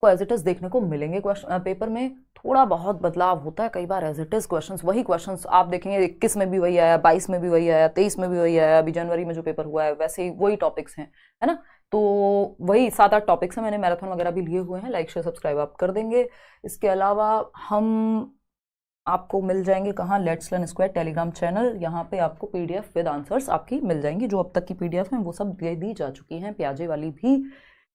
को as it is देखने को मिलेंगे क्वेश्चन पेपर में। थोड़ा बहुत बदलाव होता है, कई बार एज इट इज क्वेश्चंस वही क्वेश्चंस आप देखेंगे 21 में भी वही आया, 22 में भी वही आया, 23 में भी वही आया, अभी जनवरी में जो पेपर हुआ है वैसे ही वही टॉपिक्स हैं, है ना। तो वही 7-8 टॉपिक्स हैं, मैंने मैराथन वगैरह भी लिए हुए हैं। लाइक शेयर सब्सक्राइब आप कर देंगे। इसके अलावा हम आपको मिल जाएंगे कहाँ, let's learn square Telegram channel, यहाँ पे आपको पीडीएफ विद आंसर्स आपकी मिल जाएंगी। जो अब तक की पीडीएफ हैं वो सब दे दी जा चुकी हैं, प्याजे वाली भी।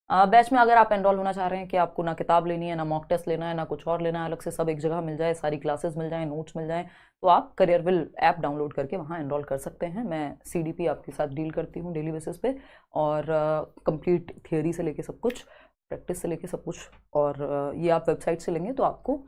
बैच में अगर आप एनरोल होना चाह रहे हैं कि आपको ना किताब लेनी है, ना मॉक टेस्ट लेना है, ना कुछ और लेना है अलग से, सब एक जगह मिल जाए, सारी क्लासेस मिल जाए, नोट्स मिल जाए, तो आप करियरविल ऐप डाउनलोड करके वहाँ एनरोल कर सकते हैं। मैं सीडीपी आपके साथ डील करती हूँ डेली बेसिस पे, और कंप्लीट थियोरी से लेके सब कुछ, प्रैक्टिस से लेके सब कुछ। और ये आप वेबसाइट से लेंगे तो आपको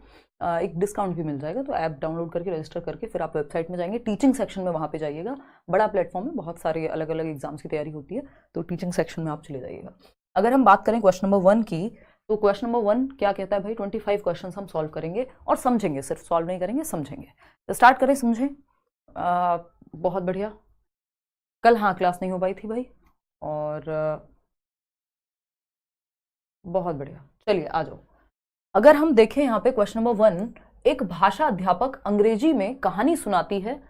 एक डिस्काउंट भी मिल जाएगा। तो ऐप डाउनलोड करके रजिस्टर करके फिर आप वेबसाइट में जाएंगे, टीचिंग सेक्शन में वहाँ पे जाइएगा। बड़ा प्लेटफॉर्म है, बहुत सारे अलग अलग एग्जाम्स की तैयारी होती है, तो टीचिंग सेक्शन में आप चले जाइएगा। अगर हम बात करें क्वेश्चन नंबर 1 की, तो क्वेश्चन नंबर 1 क्या कहता है भाई, 25 क्वेश्चन हम सॉल्व करेंगे और समझेंगे, सिर्फ सॉल्व नहीं करेंगे, समझेंगे। तो स्टार्ट करें, समझें। बहुत बढ़िया। कल हाँ क्लास नहीं हो पाई थी भाई, और बहुत बढ़िया। चलिए आ जाओ। अगर हम देखें यहाँ पे क्वेश्चन नंबर 1, एक भाषा अध्यापक अंग्रेजी में कहानी सुनाती है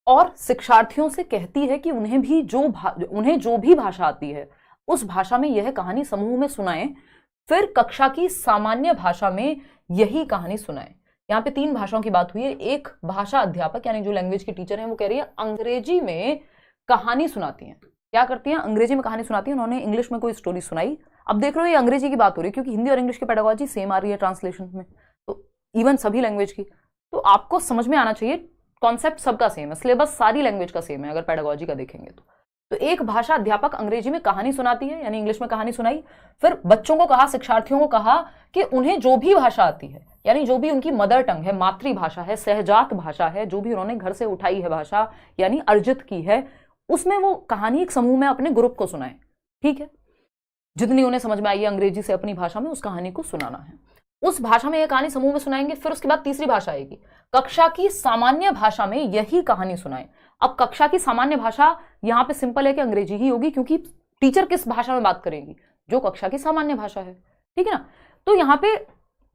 और शिक्षार्थियों से कहती है कि उन्हें जो भी भाषा आती है उस भाषा में यह कहानी समूह में सुनाएं, फिर कक्षा की सामान्य भाषा में यही कहानी सुनाएं। यहाँ पे 3 भाषाओं की बात हुई है। एक भाषा अध्यापक यानी जो लैंग्वेज की टीचर है वो कह रही है अंग्रेजी में कहानी सुनाती हैं। क्या करती हैं, अंग्रेजी में कहानी सुनाती है। उन्होंने इंग्लिश में कोई स्टोरी सुनाई। अब देख रहे हो ये अंग्रेजी की बात हो रही है, क्योंकि हिंदी और इंग्लिश की पेडागोजी सेम आ रही है ट्रांसलेशन में, तो इवन सभी लैंग्वेज की। तो आपको समझ में आना चाहिए, कॉन्सेप्ट सबका सेम है, सिलेबस सारी लैंग्वेज का सेम है अगर पेडागोजी का देखेंगे तो एक भाषा अध्यापक अंग्रेजी में कहानी सुनाती है, यानी इंग्लिश में कहानी सुनाई, फिर बच्चों को कहा, शिक्षार्थियों को कहा कि उन्हें जो भी भाषा आती है, यानी जो भी उनकी मदर टंग है, मातृभाषा है, सहजात भाषा है, जो भी उन्होंने घर से उठाई है भाषा यानी अर्जित की है, उसमें वो कहानी एक समूह में अपने ग्रुप को सुनाए। ठीक है, जितनी उन्हें समझ में आई है अंग्रेजी से अपनी भाषा में उस कहानी को सुनाना है। उस भाषा में यह कहानी समूह में सुनाएंगे। फिर उसके बाद तीसरी भाषा आएगी, कक्षा की सामान्य भाषा में यही कहानी सुनाएं। अब कक्षा की सामान्य भाषा यहां पे सिंपल है कि अंग्रेजी ही होगी, क्योंकि टीचर किस भाषा में बात करेगी, जो कक्षा की सामान्य भाषा है। ठीक है ना। तो यहाँ पे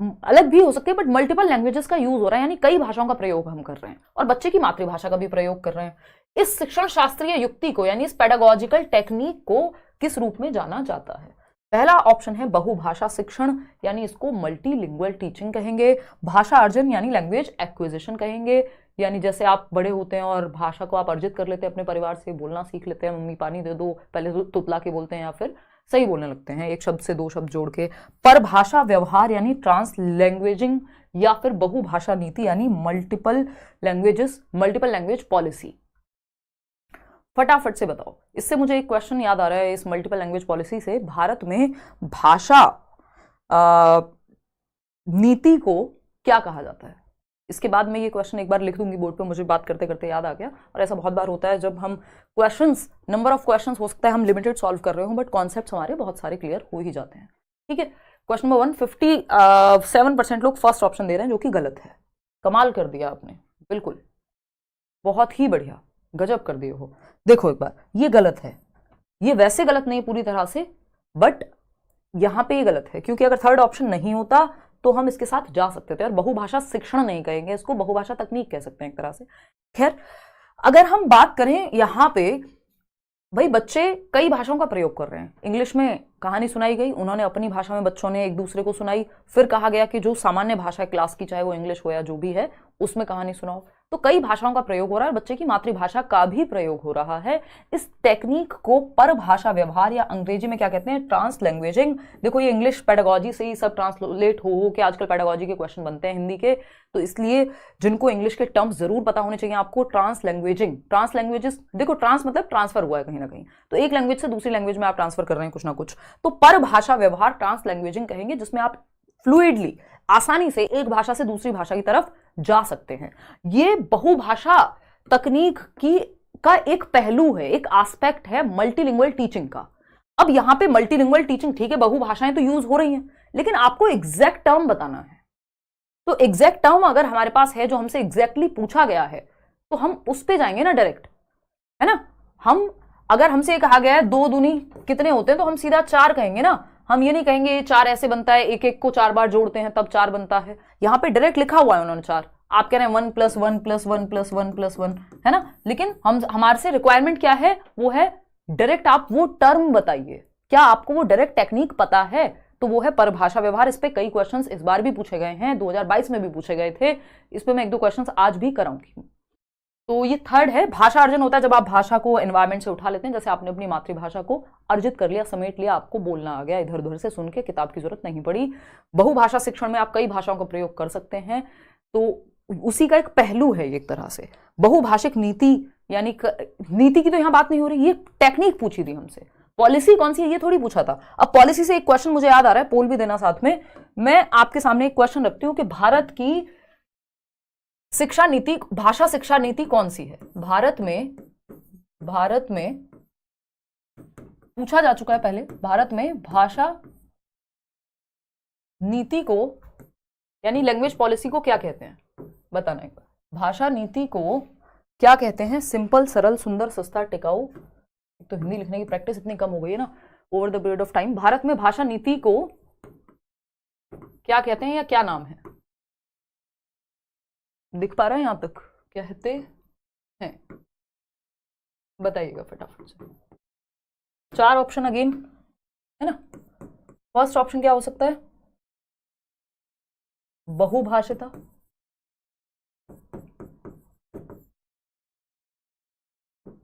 अलग भी हो सकती है, बट मल्टीपल लैंग्वेजेस का यूज हो रहा है, यानी कई भाषाओं का प्रयोग हम कर रहे हैं और बच्चे की मातृभाषा का भी प्रयोग कर रहे हैं। इस शिक्षण शास्त्रीय युक्ति को यानी इस पेडागोजिकल टेक्निक को किस रूप में जाना जाता है? पहला ऑप्शन है बहुभाषा शिक्षण, यानी इसको मल्टीलिंगुअल टीचिंग कहेंगे। भाषा अर्जन यानी लैंग्वेज एक्विजिशन कहेंगे, यानी जैसे आप बड़े होते हैं और भाषा को आप अर्जित कर लेते हैं, अपने परिवार से बोलना सीख लेते हैं, मम्मी पानी दे दो, पहले तुतला के बोलते हैं या फिर सही बोलने लगते हैं, एक शब्द से 2 शब्द जोड़ के। परभाषा व्यवहार यानी ट्रांस लैंग्वेजिंग, या फिर बहुभाषा नीति यानी मल्टीपल लैंग्वेज पॉलिसी। फटाफट से बताओ। इससे मुझे एक क्वेश्चन याद आ रहा है, इस मल्टीपल लैंग्वेज पॉलिसी से, भारत में भाषा नीति को क्या कहा जाता है? इसके बाद मैं ये क्वेश्चन एक बार लिख दूंगी बोर्ड पे, मुझे बात करते करते याद आ गया। और ऐसा बहुत बार होता है जब हम क्वेश्चंस, नंबर ऑफ क्वेश्चंस हो सकता है हम लिमिटेड सॉल्व कर रहे हो, बट कॉन्सेप्ट्स हमारे बहुत सारे क्लियर हो ही जाते हैं। ठीक है, क्वेश्चन नंबर 1, 57% लोग फर्स्ट ऑप्शन दे रहे हैं, जो कि गलत है। कमाल कर दिया आपने, बिल्कुल बहुत ही बढ़िया, गजब कर दिए हो। देखो एक बार, ये गलत है, ये वैसे गलत नहीं पूरी तरह से, बट यहां पे ये गलत है, क्योंकि अगर थर्ड ऑप्शन नहीं होता तो हम इसके साथ जा सकते थे। और बहुभाषा शिक्षण नहीं कहेंगे इसको, बहुभाषा तकनीक कह सकते हैं एक तरह से। खैर, अगर हम बात करें यहां पे, भाई बच्चे कई भाषाओं का प्रयोग कर रहे हैं। इंग्लिश में कहानी सुनाई गई, उन्होंने अपनी भाषा में बच्चों ने एक दूसरे को सुनाई, फिर कहा गया कि जो सामान्य भाषा है क्लास की, चाहे वो इंग्लिश हो या जो भी है, उसमें कहानी सुनाओ। तो कई भाषाओं का प्रयोग हो रहा है, बच्चे की मातृभाषा का भी प्रयोग हो रहा है। इस टेक्निक को परभाषा व्यवहार या अंग्रेजी में क्या कहते हैं, ट्रांस लैंग्वेजिंग। देखो ये इंग्लिश पेडागोजी से ही सब ट्रांसलेट हो के आजकल पेडागोजी के क्वेश्चन बनते हैं हिंदी के, तो इसलिए जिनको इंग्लिश के टर्म्स जरूर पता होने चाहिए आपको। ट्रांस लैंग्वेजेस, देखो ट्रांस मतलब ट्रांसफर हुआ है कहीं ना कहीं, तो एक लैंग्वेज से दूसरी लैंग्वेज में आप ट्रांसफर कर रहे हैं कुछ ना कुछ, तो परभाषा व्यवहार ट्रांस लैंग्वेजिंग कहेंगे, जिसमें आप फ्लूइडली, आसानी से एक भाषा से दूसरी भाषा की तरफ जा सकते हैं। ये बहुभाषा तकनीक का एक पहलू है, एक एस्पेक्ट है मल्टीलिंगुअल टीचिंग का। अब यहां पे मल्टीलिंगुअल टीचिंग, ठीक है बहुभाषाएं तो यूज हो रही हैं, लेकिन आपको एग्जैक्ट टर्म बताना है। तो एग्जैक्ट टर्म अगर हमारे पास है, जो हमसे एग्जैक्टली पूछा गया है, तो हम उस पे जाएंगे ना डायरेक्ट, है ना। अगर हमसे कहा गया है 2 दूनी कितने होते हैं, तो हम सीधा 4 कहेंगे ना। हम ये नहीं कहेंगे ये 4 ऐसे बनता है, एक एक को 4 बार जोड़ते हैं तब 4 बनता है। यहाँ पे डायरेक्ट लिखा हुआ है उन्होंने 4, आप कह रहे हैं 1 + 1 + 1 + 1 + 1, है ना। लेकिन हमारे से रिक्वायरमेंट क्या है, वो है डायरेक्ट आप वो टर्म बताइए। क्या आपको वो डायरेक्ट टेक्निक पता है? तो वो है परिभाषा व्यवहार। इस पे कई क्वेश्चंस इस बार भी पूछे गए हैं, 2022 में भी पूछे गए थे। इस पे मैं 1-2 क्वेश्चंस आज भी कराऊंगी। तो ये थर्ड है, भाषा अर्जन होता है जब आप भाषा को एनवायरमेंट से उठा लेते हैं, जैसे आपने अपनी मातृभाषा को अर्जित कर लिया, समेट लिया, आपको बोलना आ गया, इधर उधर से सुन के किताब की जरूरत नहीं पड़ी। बहुभाषा शिक्षण में आप कई भाषाओं का प्रयोग कर सकते हैं, तो उसी का एक पहलू है एक तरह से। बहुभाषिक नीति, यानी नीति की तो यहाँ बात नहीं हो रही, ये टेक्निक पूछी थी हमसे। पॉलिसी कौन सी है ये थोड़ी पूछा था। अब पॉलिसी से एक क्वेश्चन मुझे याद आ रहा है, पोल भी देना साथ में। मैं आपके सामने एक क्वेश्चन रखती हूँ कि भारत की शिक्षा नीति, भाषा शिक्षा नीति कौन सी है भारत में पूछा जा चुका है पहले। भारत में भाषा नीति को यानी लैंग्वेज पॉलिसी को क्या कहते हैं, बताना एक बार। भाषा नीति को क्या कहते हैं? सिंपल, सरल, सुंदर, सस्ता, टिकाऊ। तो हिंदी लिखने की प्रैक्टिस इतनी कम हो गई है ना over the period of time. Bharat में भाषा नीति को क्या कहते हैं या क्या नाम है? दिख पा रहा है यहां तक? कहते हैं, बताइएगा फटाफट से। 4 ऑप्शन अगेन, है ना। फर्स्ट ऑप्शन क्या हो सकता है? बहुभाषिता,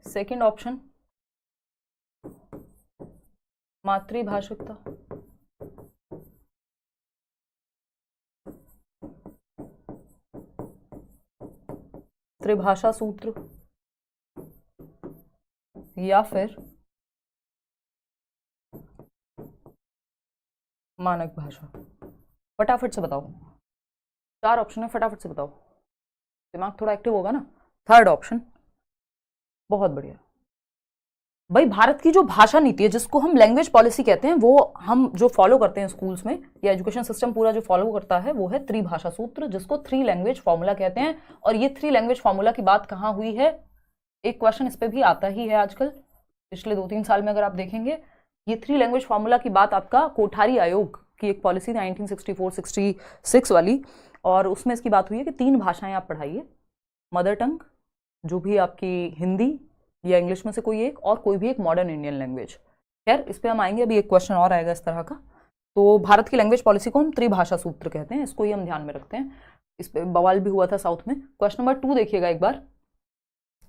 सेकंड ऑप्शन मातृभाषिकता, त्रिभाषा सूत्र, या फिर मानक भाषा। फटाफट से बताओ, 4 ऑप्शन है, फटाफट से बताओ, दिमाग थोड़ा एक्टिव होगा ना। थर्ड ऑप्शन, बहुत बढ़िया भाई। भारत की जो भाषा नीति है, जिसको हम लैंग्वेज पॉलिसी कहते हैं, वो हम जो फॉलो करते हैं स्कूल्स में या एजुकेशन सिस्टम पूरा जो फॉलो करता है, वो है त्रिभाषा सूत्र, जिसको 3 लैंग्वेज फॉर्मूला कहते हैं। और ये 3 लैंग्वेज फॉर्मूला की बात कहाँ हुई है? एक क्वेश्चन इस पे भी आता ही है आजकल, पिछले 2-3 साल में अगर आप देखेंगे। ये 3 लैंग्वेज फॉर्मूला की बात आपका कोठारी आयोग की एक पॉलिसी थी 1964-66 वाली, और उसमें इसकी बात हुई है कि 3 भाषाएं आप पढ़ाइए, मदर टंग जो भी आपकी हिंदी या इंग्लिश में से कोई एक, और कोई भी एक मॉडर्न इंडियन लैंग्वेज। खैर इस पे हम आएंगे, अभी एक क्वेश्चन और आएगा इस तरह का। तो भारत की लैंग्वेज पॉलिसी को हम त्रिभाषा सूत्र कहते हैं, इसको ही हम ध्यान में रखते हैं। इस पे बवाल भी हुआ था साउथ में। क्वेश्चन नंबर 2 देखिएगा एक बार,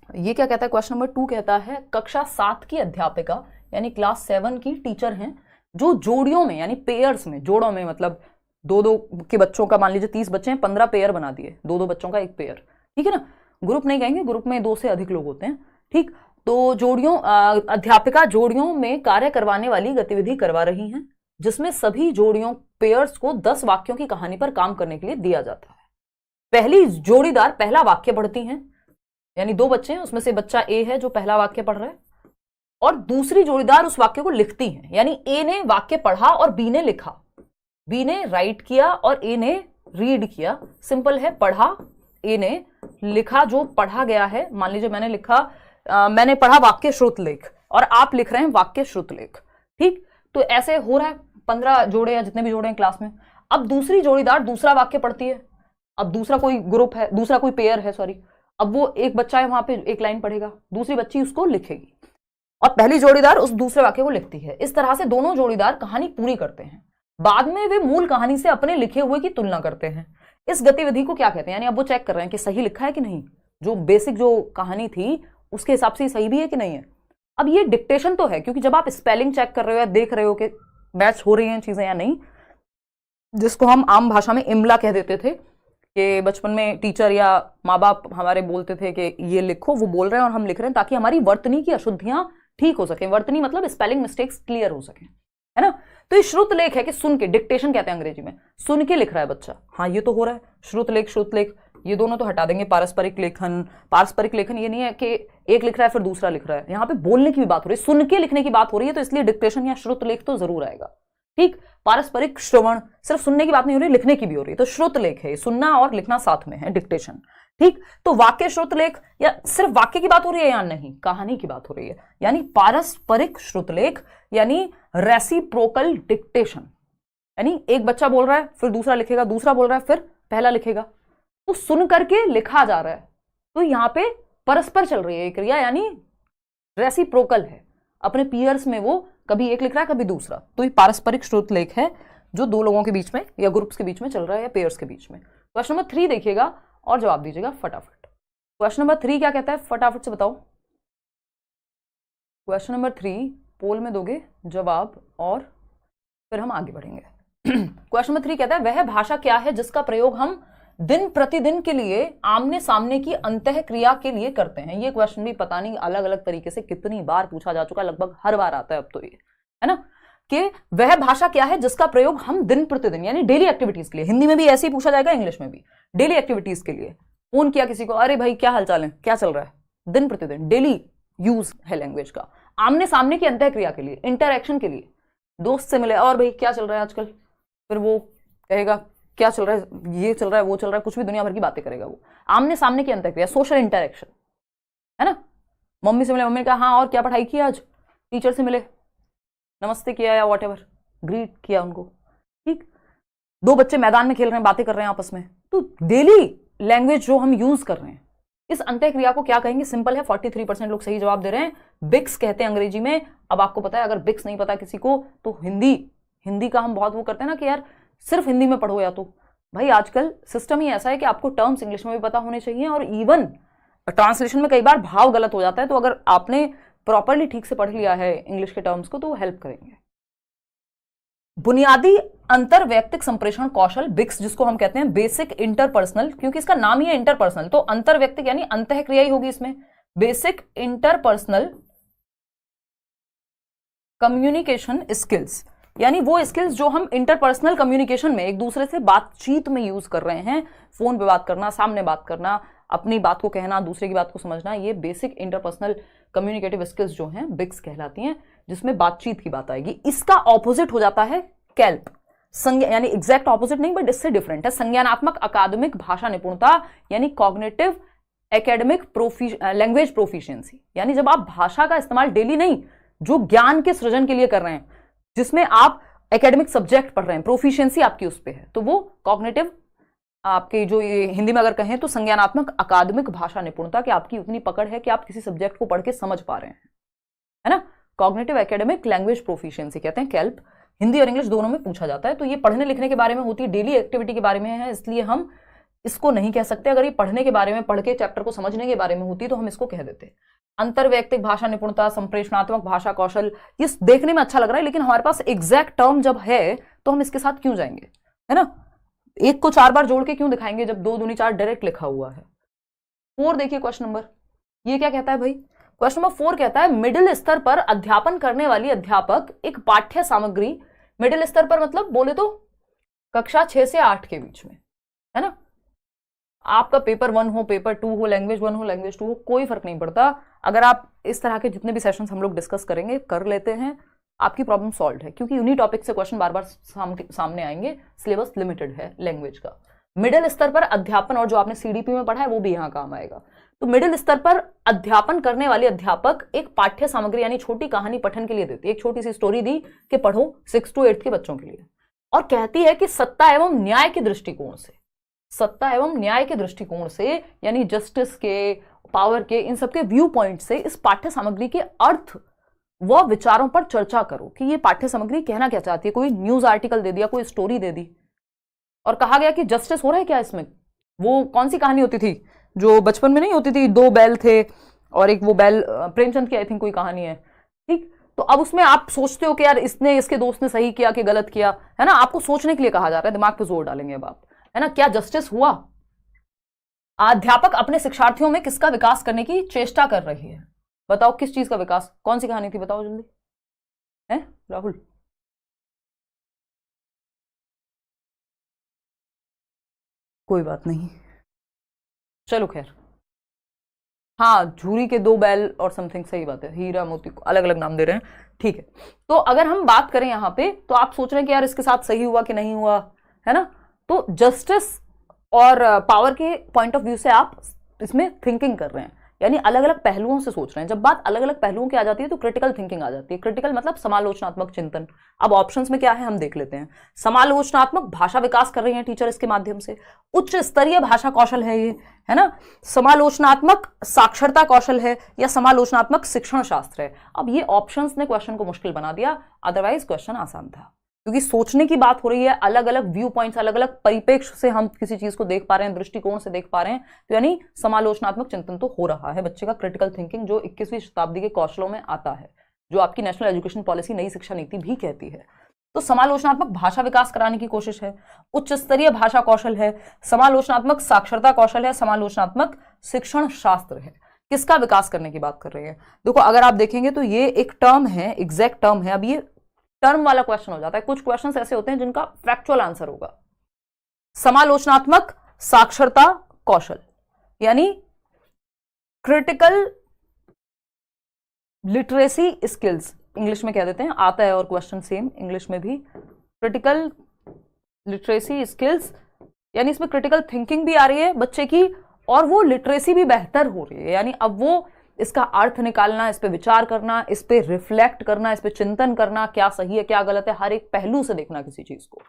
ये क्या कहता है? क्वेश्चन नंबर 2 कहता है कक्षा 7 की अध्यापिका यानी क्लास 7 की टीचर हैं, जो जोड़ियों में यानी पेयर्स में, जोड़ों में मतलब 2-2 के बच्चों का, मान लीजिए 30 बच्चे हैं, 15 पेयर बना दिए, 2-2 बच्चों का एक पेयर, ठीक है ना। ग्रुप नहीं कहेंगे, ग्रुप में 2 से अधिक लोग होते हैं, ठीक। तो जोड़ियों, अध्यापिका जोड़ियों में कार्य करवाने वाली गतिविधि करवा रही हैं, जिसमें सभी जोड़ियों पेयर्स को 10 वाक्यों की कहानी पर काम करने के लिए दिया जाता है। पहली जोड़ीदार पहला वाक्य पढ़ती हैं, यानी 2 बच्चे हैं, उसमें से बच्चा ए है जो पहला वाक्य पढ़ रहा है, और दूसरी जोड़ीदार उस वाक्य को लिखती हैं, यानी ए ने वाक्य पढ़ा और बी ने लिखा, बी ने राइट किया और ए ने रीड किया। सिंपल है, पढ़ा ए ने, लिखा जो पढ़ा गया है। मान लीजिए मैंने लिखा, मैंने पढ़ा वाक्य श्रुतलेख और आप लिख रहे हैं वाक्य श्रुतलेख, ठीक। तो ऐसे हो रहा है 15 जोड़े या जितने भी जोड़े हैं क्लास में। अब दूसरी जोड़ीदार दूसरा वाक्य पढ़ती है, अब दूसरा कोई ग्रुप है, दूसरा कोई पेयर है, सॉरी, अब वो एक बच्चा है वहां पे एक लाइन पढ़ेगा, दूसरी बच्ची उसको लिखेगी और पहली जोड़ीदार उस दूसरे वाक्य को लिखती है। इस तरह से दोनों जोड़ीदार कहानी पूरी करते हैं, बाद में वे मूल कहानी से अपने लिखे हुए की तुलना करते हैं। इस गतिविधि को क्या कहते हैं? यानी अब वो चेक कर रहे हैं कि सही लिखा है कि नहीं, जो बेसिक जो कहानी थी उसके हिसाब से सही भी है कि नहीं है। अब ये डिक्टेशन तो है, क्योंकि जब आप स्पेलिंग चेक कर रहे हो या देख रहे हो कि मैच हो रही हैं चीजें या नहीं, जिसको हम आम भाषा में इमला कह देते थे, कि बचपन में टीचर या माँ बाप हमारे बोलते थे कि ये लिखो, वो बोल रहे हैं और हम लिख रहे हैं, ताकि हमारी वर्तनी की अशुद्धियां ठीक हो सके। वर्तनी मतलब स्पेलिंग मिस्टेक्स क्लियर हो सके, है ना। तो ये श्रुतलेख है कि सुन के, डिक्टेशन कहते हैं अंग्रेजी में, सुन के लिख रहा है बच्चा। हाँ ये तो हो रहा है, श्रुतलेख श्रुतलेख ये दोनों तो हटा देंगे। पारस्परिक लेखन, पारस्परिक लेखन ये नहीं है कि एक लिख रहा है फिर दूसरा लिख रहा है, यहाँ पे बोलने की भी बात हो रही है, सुन के लिखने की बात हो रही है, तो इसलिए डिक्टेशन या श्रुतलेख तो जरूर आएगा। ठीक। पारस्परिक श्रवण, सिर्फ सुनने की बात नहीं हो रही, लिखने की भी हो रही है, तो श्रुत लेख है, सुनना और लिखना साथ में है, डिक्टेशन। ठीक। तो वाक्य श्रुत लेख, या सिर्फ वाक्य की बात हो रही है या नहीं, कहानी की बात हो रही है, यानी पारस्परिक श्रुत लेख, यानी रेसिप्रोकल डिक्टेशन। यानी एक बच्चा बोल रहा है, फिर दूसरा लिखेगा, दूसरा बोल रहा है, फिर पहला लिखेगा, तो सुन करके लिखा जा रहा है। तो यहां पे परस्पर चल रही है क्रिया, यानी रेसिप्रोकल है। अपने पीयर्स में वो कभी एक लिख रहा है, कभी दूसरा, तो ये पारस्परिक श्रुत लेख है जो दो लोगों के बीच में या ग्रुप्स के बीच में चल रहा है, या पेयर्स के बीच में। क्वेश्चन नंबर 3 देखिएगा और जवाब दीजिएगा फटाफट। क्वेश्चन नंबर 3 क्या कहता है, फटाफट से बताओ। क्वेश्चन नंबर 3 पोल में दोगे जवाब और फिर हम आगे बढ़ेंगे। क्वेश्चन नंबर 3 कहता है, वह भाषा क्या है जिसका प्रयोग हम दिन प्रतिदिन के लिए आमने सामने की अंतः क्रिया के लिए करते हैं। ये क्वेश्चन भी पता नहीं अलग अलग तरीके से कितनी बार पूछा जा चुका है, लगभग हर बार आता है अब तो ये, है ना, कि वह भाषा क्या है जिसका प्रयोग हम दिन प्रतिदिन यानी डेली एक्टिविटीज के लिए, हिंदी में भी ऐसे ही पूछा जाएगा, इंग्लिश में भी, डेली एक्टिविटीज के लिए। फोन किया किसी को, अरे भाई क्या हालचाल है, क्या चल रहा है, दिन प्रतिदिन डेली यूज है लैंग्वेज का। आमने सामने की अंतः क्रिया के लिए, इंटरएक्शन के लिए, दोस्त से मिले और भाई क्या चल रहा है आजकल, फिर वो कहेगा क्या चल रहा है, ये चल रहा है, वो चल रहा है, कुछ भी दुनिया भर की बातें करेगा वो। आमने सामने की अंतःक्रिया, सोशल इंटरेक्शन, है ना। मम्मी से मिले, मम्मी ने कहा हाँ और क्या पढ़ाई की आज, टीचर से मिले, नमस्ते किया या वॉट एवर, ग्रीट किया उनको। ठीक। दो बच्चे मैदान में खेल रहे हैं, बातें कर रहे हैं आपस में, तो डेली लैंग्वेज जो हम यूज कर रहे हैं, इस अंतःक्रिया को क्या कहेंगे, सिंपल है, 43% लोग सही जवाब दे रहे हैं, बिक्स कहते हैं अंग्रेजी में। अब आपको पता है अगर बिक्स नहीं पता किसी को तो हिंदी का हम बहुत वो करते हैं ना कि यार सिर्फ हिंदी में पढ़ो, या तो भाई आजकल सिस्टम ही ऐसा है कि आपको टर्म्स इंग्लिश में भी पता होने चाहिए, और इवन ट्रांसलेशन में कई बार भाव गलत हो जाता है, तो अगर आपने प्रॉपरली ठीक से पढ़ लिया है इंग्लिश के टर्म्स को तो वो हेल्प करेंगे। बुनियादी अंतरवैयक्तिक संप्रेषण कौशल, बिक्स जिसको हम कहते हैं बेसिक इंटरपर्सनल, क्योंकि इसका नाम ही है इंटरपर्सनल, तो अंतरवैयक्तिक यानी अंतःक्रिया ही होगी इसमें, बेसिक इंटरपर्सनल कम्युनिकेशन स्किल्स, यानी वो स्किल्स जो हम इंटरपर्सनल कम्युनिकेशन में एक दूसरे से बातचीत में यूज कर रहे हैं, फोन पे बात करना, सामने बात करना, अपनी बात को कहना, दूसरे की बात को समझना, ये बेसिक इंटरपर्सनल कम्युनिकेटिव स्किल्स जो हैं बिक्स कहलाती हैं, जिसमें बातचीत की बात आएगी। इसका ऑपोजिट हो जाता है कैल्प, यानी एग्जैक्ट ऑपोजिट नहीं बट इससे डिफरेंट है, संज्ञानात्मक अकादमिक भाषा निपुणता, यानी कॉग्निटिव एकेडमिक लैंग्वेज प्रोफिशिएंसी, यानी जब आप भाषा का इस्तेमाल डेली नहीं, जो ज्ञान के सृजन के लिए कर रहे हैं, जिसमें आप एकेडमिक सब्जेक्ट पढ़ रहे हैं, प्रोफिशिएंसी आपकी उस पे है, तो वो कॉग्निटिव आपके जो ये हिंदी में अगर कहें तो संज्ञानात्मक अकादमिक भाषा निपुणता, कि आपकी उतनी पकड़ है कि आप किसी सब्जेक्ट को पढ़ के समझ पा रहे हैं, है ना। कॉग्निटिव एकेडमिक लैंग्वेज प्रोफिशिएंसी कहते हैं कैल्प, हिंदी और इंग्लिश दोनों में पूछा जाता है। तो ये पढ़ने लिखने के बारे में होती है, डेली एक्टिविटी के बारे में है, इसलिए हम इसको नहीं कह सकते। अगर ये पढ़ने के बारे में, पढ़ के चैप्टर को समझने के बारे में होती तो हम इसको कह देते। अंतरवैयक्तिक भाषा निपुणता, संप्रेषणात्मक भाषा कौशल, ये देखने में अच्छा लग रहा है, लेकिन हमारे पास एग्जैक्ट टर्म जब है तो हम इसके साथ क्यों जाएंगे, है ना। एक को 4 बार जोड़ के क्यों दिखाएंगे जब 2 दूनी 4 डायरेक्ट लिखा हुआ है। 4 देखिए क्वेश्चन नंबर, ये क्या कहता है भाई, क्वेश्चन नंबर 4 कहता है मिडिल स्तर पर अध्यापन करने वाली अध्यापक एक पाठ्य सामग्री, मिडिल स्तर पर मतलब बोले तो कक्षा 6 से 8 के बीच में, है ना। आपका पेपर 1 हो, पेपर 2 हो, लैंग्वेज 1 हो, लैंग्वेज 2 हो, कोई फर्क नहीं पड़ता। अगर आप इस तरह के जितने भी सेशंस हम लोग डिस्कस करेंगे कर लेते हैं, आपकी प्रॉब्लम सॉल्व है, क्योंकि उन्हीं टॉपिक से क्वेश्चन बार बार सामने आएंगे, सिलेबस लिमिटेड है लैंग्वेज का। मिडिल स्तर पर अध्यापन, और जो आपने सीडीपी में पढ़ा है वो भी यहाँ काम आएगा। तो मिडिल स्तर पर अध्यापन करने वाली अध्यापक एक पाठ्य सामग्री यानी छोटी कहानी पठन के लिए देती है, एक छोटी सी स्टोरी दी कि पढ़ो 6 to 8 के बच्चों के लिए, और कहती है कि सत्ता एवं न्याय के दृष्टिकोण से, सत्ता एवं न्याय के दृष्टिकोण से, यानी जस्टिस के, पावर के, इन सबके व्यू पॉइंट से इस पाठ्य सामग्री के अर्थ व विचारों पर चर्चा करो कि ये पाठ्य सामग्री कहना क्या चाहती है। कोई न्यूज आर्टिकल दे दिया, कोई स्टोरी दे दी, और कहा गया कि जस्टिस हो रहा है क्या इसमें। वो कौन सी कहानी होती थी जो बचपन में नहीं होती थी, 2 बैल थे और एक वो बैल, प्रेमचंद की आई थिंक कोई कहानी है, ठीक। तो अब उसमें आप सोचते हो कि यार इसने, इसके दोस्त ने सही किया कि गलत किया, है ना। आपको सोचने के लिए कहा जा रहा है, दिमाग पे जोर डालेंगे अब आप, है ना। क्या जस्टिस हुआ। अध्यापक अपने शिक्षार्थियों में किसका विकास करने की चेष्टा कर रही है, बताओ किस चीज का विकास, कौन सी कहानी थी, बताओ जल्दी, है राहुल। कोई बात नहीं, चलो खैर। हाँ, झूरी के दो बैल और समथिंग, सही बात है, हीरा मोती को अलग अलग नाम दे रहे हैं, ठीक है। तो अगर हम बात करें यहाँ पे, तो आप सोच रहे हैं कि यार इसके साथ सही हुआ कि नहीं हुआ, है ना। तो जस्टिस और पावर के पॉइंट ऑफ व्यू से आप इसमें थिंकिंग कर रहे हैं, यानी अलग अलग पहलुओं से सोच रहे हैं। जब बात अलग अलग पहलुओं की आ जाती है तो क्रिटिकल थिंकिंग आ जाती है। क्रिटिकल मतलब समालोचनात्मक चिंतन। अब ऑप्शंस में क्या है हम देख लेते हैं। समालोचनात्मक भाषा विकास कर रही हैं टीचर इसके माध्यम से, उच्च स्तरीय भाषा कौशल है ये, है ना। समालोचनात्मक साक्षरता कौशल है या समालोचनात्मक शिक्षण शास्त्र है। अब ये ऑप्शंस ने क्वेश्चन को मुश्किल बना दिया, अदरवाइज क्वेश्चन आसान था, क्योंकि सोचने की बात हो रही है, अलग अलग व्यू पॉइंट्स, अलग अलग परिप्रेक्ष्य से हम किसी चीज को देख पा रहे हैं, दृष्टिकोण से देख पा रहे हैं, तो यानी समालोचनात्मक चिंतन तो हो रहा है बच्चे का। क्रिटिकल थिंकिंग जो 21वीं शताब्दी के कौशलों में आता है, जो आपकी नेशनल एजुकेशन पॉलिसी नई शिक्षा नीति भी कहती है। तो समालोचनात्मक भाषा विकास कराने की कोशिश है, उच्च स्तरीय भाषा कौशल है, समालोचनात्मक साक्षरता कौशल है, समालोचनात्मक शिक्षण शास्त्र है। किसका विकास करने की बात कर रहे हैं? देखो अगर आप देखेंगे तो ये एक टर्म है, एग्जैक्ट टर्म है। अब ये टर्म वाला क्वेश्चन हो जाता है, कुछ क्वेश्चंस ऐसे होते हैं जिनका फैक्चुअल आंसर होगा। समालोचनात्मक साक्षरता कौशल यानी क्रिटिकल लिटरेसी स्किल्स, इंग्लिश में कह देते हैं, आता है और क्वेश्चन सेम इंग्लिश में भी। क्रिटिकल लिटरेसी स्किल्स यानी इसमें क्रिटिकल थिंकिंग भी आ रही है बच्चे की, और वो लिटरेसी भी बेहतर हो रही है, यानी अब वो इसका अर्थ निकालना, इस पे विचार करना, इस पे रिफ्लेक्ट करना, इस पे चिंतन करना, क्या सही है क्या गलत है, हर एक पहलू से देखना किसी चीज को,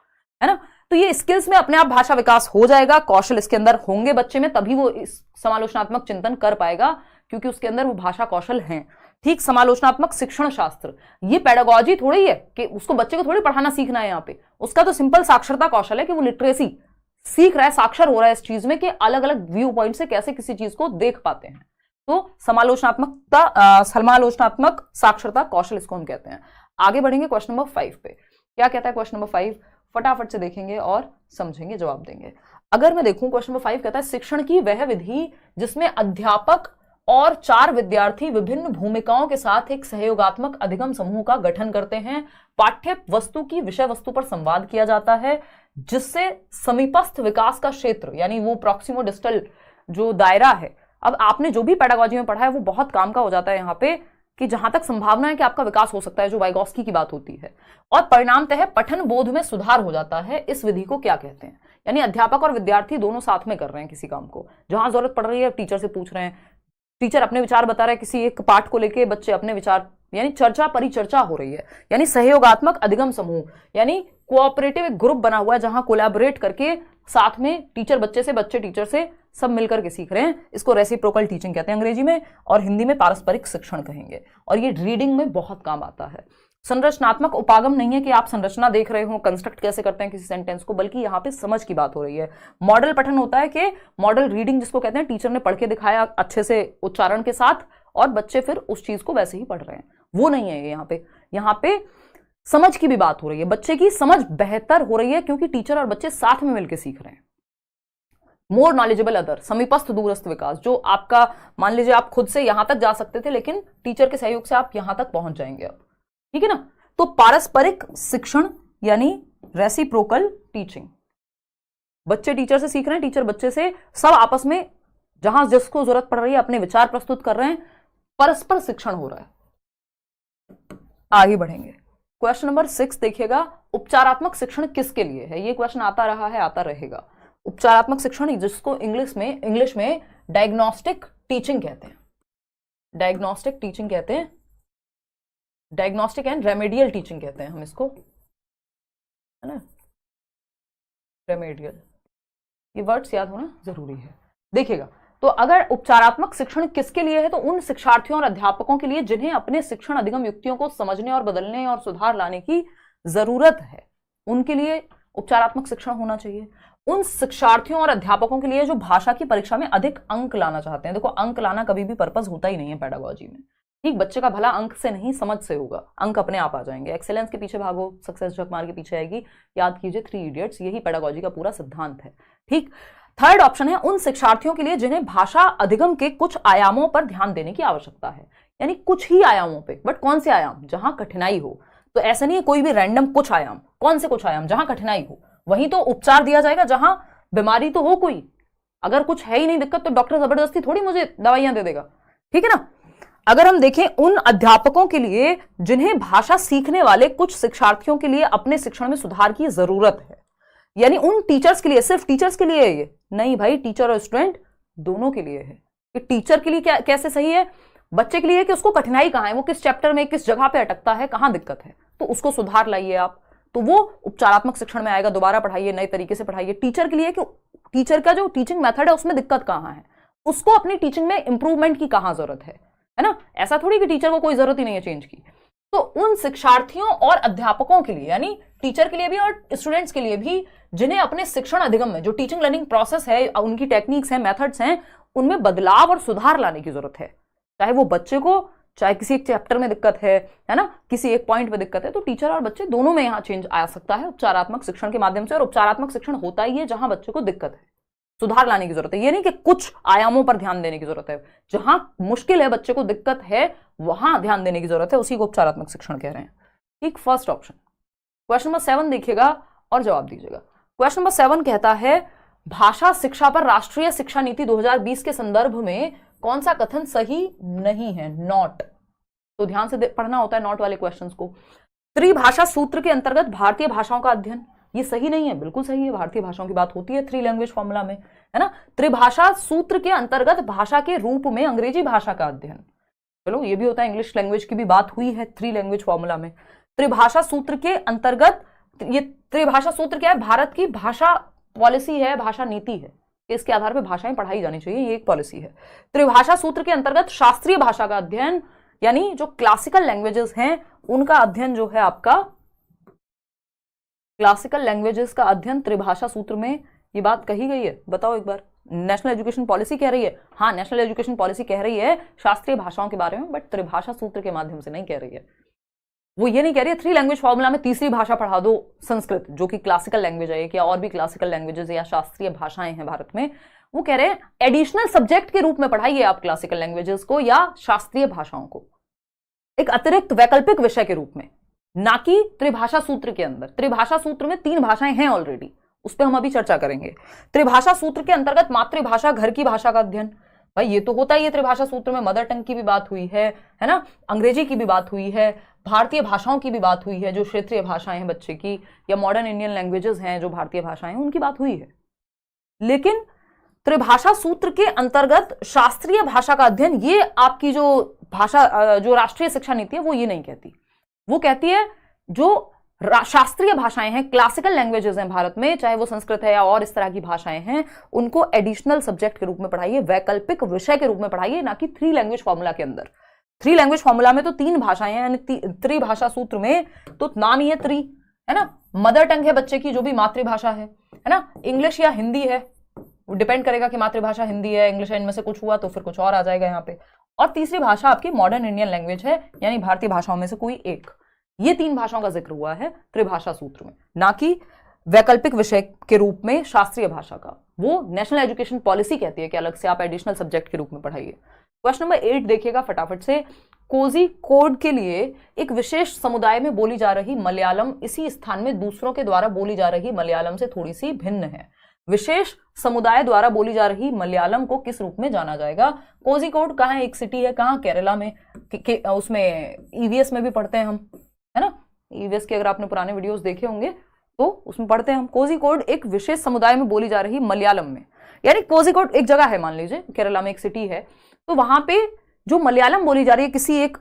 है ना। तो ये स्किल्स में अपने आप भाषा विकास हो जाएगा, कौशल इसके अंदर होंगे बच्चे में, तभी वो इस समालोचनात्मक चिंतन कर पाएगा, क्योंकि उसके अंदर वो भाषा कौशल हैं। ठीक, समालोचनात्मक शिक्षण शास्त्र, ये पेडागोजी थोड़ी है कि उसको बच्चे को थोड़ी पढ़ाना सीखना है यहाँ पे, उसका तो सिंपल साक्षरता कौशल है कि वो लिटरेसी सीख रहा है, साक्षर हो रहा है इस चीज में कि अलग अलग व्यू पॉइंट से कैसे किसी चीज को देख पाते हैं। तो समालोचनात्मक साक्षरता कौशल इसको हम कहते हैं। आगे बढ़ेंगे क्वेश्चन नंबर 5 पे। क्या कहता है क्वेश्चन नंबर 5? फटाफट से देखेंगे और समझेंगे, जवाब देंगे। अगर मैं देखूं क्वेश्चन नंबर 5 कहता है शिक्षण की वह विधि जिसमें अध्यापक और 4 विद्यार्थी विभिन्न भूमिकाओं के साथ एक सहयोगात्मक अधिगम समूह का गठन करते हैं। पाठ्य वस्तु की विषय वस्तु पर संवाद किया जाता है, जिससे समीपस्थ विकास का क्षेत्र यानी वो प्रॉक्सिमो डिस्टल जो दायरा है, अब आपने जो भी पेडागोजी में पढ़ा है वो बहुत काम का हो जाता है यहाँ पे, कि जहां तक संभावना है कि आपका विकास हो सकता है, जो वाइगॉस्की की बात होती है, और परिणामतः पठन बोध में सुधार हो जाता है। इस विधि को क्या कहते हैं? यानी अध्यापक और विद्यार्थी दोनों साथ में कर रहे हैं किसी काम को, जहां जरूरत पड़ रही है टीचर से पूछ रहे हैं, टीचर अपने विचार बता रहा है किसी एक पाठ को लेके, बच्चे अपने विचार, यानी चर्चा परिचर्चा हो रही है। यानी सहयोगात्मक अधिगम समूह यानी कोऑपरेटिव एक ग्रुप बना हुआ है, जहां कोलैबोरेट करके साथ में टीचर बच्चे से, बच्चे टीचर से, सब मिलकर के सीख रहे हैं। इसको रेसिप्रोकल टीचिंग कहते हैं अंग्रेजी में, और हिंदी में पारस्परिक शिक्षण कहेंगे। और ये रीडिंग में बहुत काम आता है। संरचनात्मक उपागम नहीं है कि आप संरचना देख रहे हो, कंस्ट्रक्ट कैसे करते हैं किसी सेंटेंस को, बल्कि यहाँ पे समझ की बात हो रही है। मॉडल पठन होता है कि मॉडल रीडिंग जिसको कहते हैं, टीचर ने पढ़ के दिखाया अच्छे से उच्चारण के साथ, और बच्चे फिर उस चीज को वैसे ही पढ़ रहे हैं, वो नहीं है यहाँ पे समझ की भी बात हो रही है। बच्चे की समझ बेहतर हो रही है क्योंकि टीचर और बच्चे साथ में मिलकर सीख रहे हैं। मोर नॉलेजेबल अदर, समीपस्थ दूरस्थ विकास, जो आपका मान लीजिए आप खुद से यहां तक जा सकते थे, लेकिन टीचर के सहयोग से आप यहां तक पहुंच जाएंगे अब, ठीक है ना। तो पारस्परिक शिक्षण यानी रेसिप्रोकल टीचिंग, बच्चे टीचर से सीख रहे हैं, टीचर बच्चे से, सब आपस में जहां जिसको जरूरत पड़ रही है अपने विचार प्रस्तुत कर रहे हैं, परस्पर शिक्षण हो रहा है। आगे बढ़ेंगे, क्वेश्चन नंबर 6 देखिएगा, उपचारात्मक शिक्षण किसके लिए है? ये क्वेश्चन आता रहा है, आता रहेगा। उपचारात्मक शिक्षण जिसको इंग्लिश में डायग्नोस्टिक टीचिंग कहते हैं, डायग्नोस्टिक टीचिंग कहते हैं, डायग्नोस्टिक एंड रेमेडियल टीचिंग कहते हैं हम इसको, है ना, रेमेडियल, ये वर्ड्स याद होना जरूरी है। देखिएगा, तो अगर उपचारात्मक शिक्षण किसके लिए है, तो उन शिक्षार्थियों और अध्यापकों के लिए जिन्हें अपने शिक्षण अधिगम युक्तियों को समझने और बदलने और सुधार लाने की जरूरत है, उनके लिए उपचारात्मक शिक्षण होना चाहिए। उन शिक्षार्थियों और अध्यापकों के लिए जो भाषा की परीक्षा में अधिक अंक लाना चाहते हैं। देखो, अंक लाना कभी भी पर्पस होता ही नहीं है पेडागोजी में, ठीक। बच्चे का भला अंक से नहीं, समझ से होगा, अंक अपने आप आ जाएंगे। एक्सेलेंस के पीछे भागो, सक्सेस झकमार के पीछे आएगी। याद कीजिए 3 इडियट्स, यही पेडागोजी का पूरा सिद्धांत है, ठीक। थर्ड ऑप्शन है उन शिक्षार्थियों के लिए जिन्हें भाषा अधिगम के कुछ आयामों पर ध्यान देने की आवश्यकता है, यानी कुछ ही आयामों पे, बट कौन से आयाम? जहां कठिनाई हो। तो ऐसा नहीं है कोई भी रैंडम कुछ आयाम, कौन से कुछ आयाम? जहां कठिनाई हो वहीं तो उपचार दिया जाएगा, जहां बीमारी तो हो कोई, अगर कुछ है ही नहीं दिक्कत तो डॉक्टर जबरदस्ती थोड़ी मुझे दवाइयां दे देगा, ठीक है ना। अगर हम देखें उन अध्यापकों के लिए जिन्हें भाषा सीखने वाले कुछ शिक्षार्थियों के लिए अपने शिक्षण में सुधार की जरूरत है, यानी उन टीचर्स के लिए, सिर्फ टीचर्स के लिए है ये नहीं भाई, टीचर और स्टूडेंट दोनों के लिए है। कि टीचर के लिए क्या कैसे सही है, बच्चे के लिए कि उसको कठिनाई कहां है, वो किस चैप्टर में किस जगह पे अटकता है, कहां दिक्कत है, तो उसको सुधार लाइए आप, तो वो उपचारात्मक शिक्षण में आएगा, दोबारा पढ़ाइए, नए तरीके से पढ़ाइए। टीचर के लिए कि टीचर का जो टीचिंग मेथड है उसमें दिक्कत कहां है, उसको अपनी टीचिंग में इंप्रूवमेंट की कहां जरूरत है ना। ऐसा थोड़ी कि टीचर को कोई जरूरत ही नहीं है चेंज की। तो उन शिक्षार्थियों और अध्यापकों के लिए, यानी टीचर के लिए भी और स्टूडेंट्स के लिए भी, जिन्हें अपने शिक्षण अधिगम में जो टीचिंग लर्निंग प्रोसेस है, उनकी टेक्निक्स हैं, मेथड्स हैं, उनमें बदलाव और सुधार लाने की जरूरत है। चाहे वो बच्चे को, चाहे किसी एक चैप्टर में दिक्कत है ना, किसी एक पॉइंट में दिक्कत है, तो टीचर और बच्चे दोनों में यहां चेंज आ सकता है उपचारात्मक शिक्षण के माध्यम से। और उपचारात्मक शिक्षण होता ही है जहां बच्चे को दिक्कत है, सुधार लाने की जरूरत है। ये नहीं कि कुछ आयामों पर ध्यान देने की जरूरत है, जहां मुश्किल है, बच्चे को दिक्कत है, वहां ध्यान देने की जरूरत है, उसी को उपचारात्मक शिक्षण कह रहे हैं। ठीक, फर्स्ट ऑप्शन। क्वेश्चन नंबर 7 देखिएगा और जवाब दीजिएगा। क्वेश्चन नंबर 7 कहता है, भाषा शिक्षा पर राष्ट्रीय शिक्षा नीति 2020 के संदर्भ में कौन सा कथन सही नहीं है, नॉट। तो ध्यान से पढ़ना होता है नॉट वाले क्वेश्चंस को। त्रिभाषा सूत्र के अंतर्गत भारतीय भाषाओं का अध्ययन, ये सही नहीं है, बिल्कुल सही है, भारतीय भाषाओं की बात होती है थ्री लैंग्वेज फॉर्मूला में, है ना। त्रिभाषा सूत्र के अंतर्गत भाषा के रूप में अंग्रेजी भाषा का अध्ययन, चलो ये भी होता है, इंग्लिश लैंग्वेज की भी बात हुई है थ्री लैंग्वेज फॉर्मूला में। त्रिभाषा सूत्र के अंतर्गत, ये त्रिभाषा सूत्र क्या है, भारत की भाषा पॉलिसी है, भाषा नीति है, इसके आधार पर भाषाएं पढ़ाई जानी चाहिए, ये एक पॉलिसी है। त्रिभाषा सूत्र के अंतर्गत शास्त्रीय भाषा का अध्ययन, यानी जो क्लासिकल लैंग्वेजेस हैं उनका अध्ययन जो है आपका, क्लासिकल लैंग्वेजेस का अध्ययन त्रिभाषा सूत्र में, ये बात कही गई है, बताओ एक बार। नेशनल एजुकेशन पॉलिसी कह रही है, हाँ नेशनल एजुकेशन पॉलिसी कह रही है शास्त्रीय भाषाओं के बारे में, बट त्रिभाषा सूत्र के माध्यम से नहीं कह रही है। वो ये नहीं कह रही है थ्री लैंग्वेज फॉर्मूला में तीसरी भाषा पढ़ा दो संस्कृत, जो कि क्लासिकल लैंग्वेज है, या और भी क्लासिकल लैंग्वेजेस या शास्त्रीय भाषाएं हैं भारत में, वो कह रहे हैं एडिशनल सब्जेक्ट के रूप में पढ़ाइए आप क्लासिकल लैंग्वेजेस को या शास्त्रीय भाषाओं को, एक अतिरिक्त वैकल्पिक विषय के रूप में, ना कि त्रिभाषा सूत्र के अंदर। त्रिभाषा सूत्र में 3 भाषाएं हैं ऑलरेडी, उस पर हम अभी चर्चा करेंगे। त्रिभाषा सूत्र के अंतर्गत मातृभाषा, घर की भाषा का अध्ययन, भाई ये तो होता ही है त्रिभाषा सूत्र में, मदर टंग की भी बात हुई है ना, अंग्रेजी की भी बात हुई है, भारतीय भाषाओं की भी बात हुई है, जो क्षेत्रीय भाषाएं हैं बच्चे की, या मॉडर्न इंडियन लैंग्वेजेस हैं जो भारतीय भाषाएं हैं, उनकी बात हुई है। लेकिन त्रिभाषा सूत्र के अंतर्गत शास्त्रीय भाषा का अध्ययन, ये आपकी जो भाषा, जो राष्ट्रीय शिक्षा नीति है, वो ये नहीं कहती। वो कहती है जो शास्त्रीय भाषाएं हैं, क्लासिकल लैंग्वेजेस हैं भारत में, चाहे वो संस्कृत है या और इस तरह की भाषाएं हैं, उनको एडिशनल सब्जेक्ट के रूप में पढ़ाइए, वैकल्पिक विषय के रूप में पढ़ाइए, ना कि थ्री लैंग्वेज फॉर्मूला के अंदर। थ्री लैंग्वेज फॉर्मूला में तो 3 भाषाएं हैं, यानी त्रिभाषा सूत्र में तो नाम ही है त्रि, है ना। मदर टंग है बच्चे की, जो भी मातृभाषा है ना, इंग्लिश या हिंदी है, डिपेंड करेगा कि मातृभाषा हिंदी है, इंग्लिश है, इनमें से कुछ हुआ तो फिर कुछ और आ जाएगा यहाँ पे। और तीसरी भाषा आपकी मॉडर्न इंडियन लैंग्वेज है, यानी भारतीय भाषाओं में से कोई एक। ये 3 भाषाओं का जिक्र हुआ है त्रिभाषा सूत्र में, ना कि वैकल्पिक विषय के रूप में शास्त्रीय भाषा का। वो नेशनल एजुकेशन पॉलिसी कहती है कि अलग से आप एडिशनल सब्जेक्ट के रूप में पढ़ाइए। क्वेश्चन नंबर 8 देखिएगा फटाफट से। कोझिकोड के लिए एक विशेष समुदाय में बोली जा रही मलयालम इसी स्थान में दूसरों के द्वारा बोली जा रही मलयालम से थोड़ी सी भिन्न है। विशेष समुदाय द्वारा बोली जा रही मलयालम को किस रूप में जाना जाएगा? कोझिकोड कहाँ है? एक सिटी है, कहाँ? केरला में। उसमें ईवीएस में भी पढ़ते हैं हम, है ना। ईवीएस के अगर आपने पुराने वीडियोस देखे होंगे तो उसमें पढ़ते हैं हम। कोझिकोड एक विशेष समुदाय में बोली जा रही मलयालम में, यानी कोझिकोड एक जगह है, मान लीजिए केरला में एक सिटी है, तो वहां पे जो मलयालम बोली जा रही है किसी एक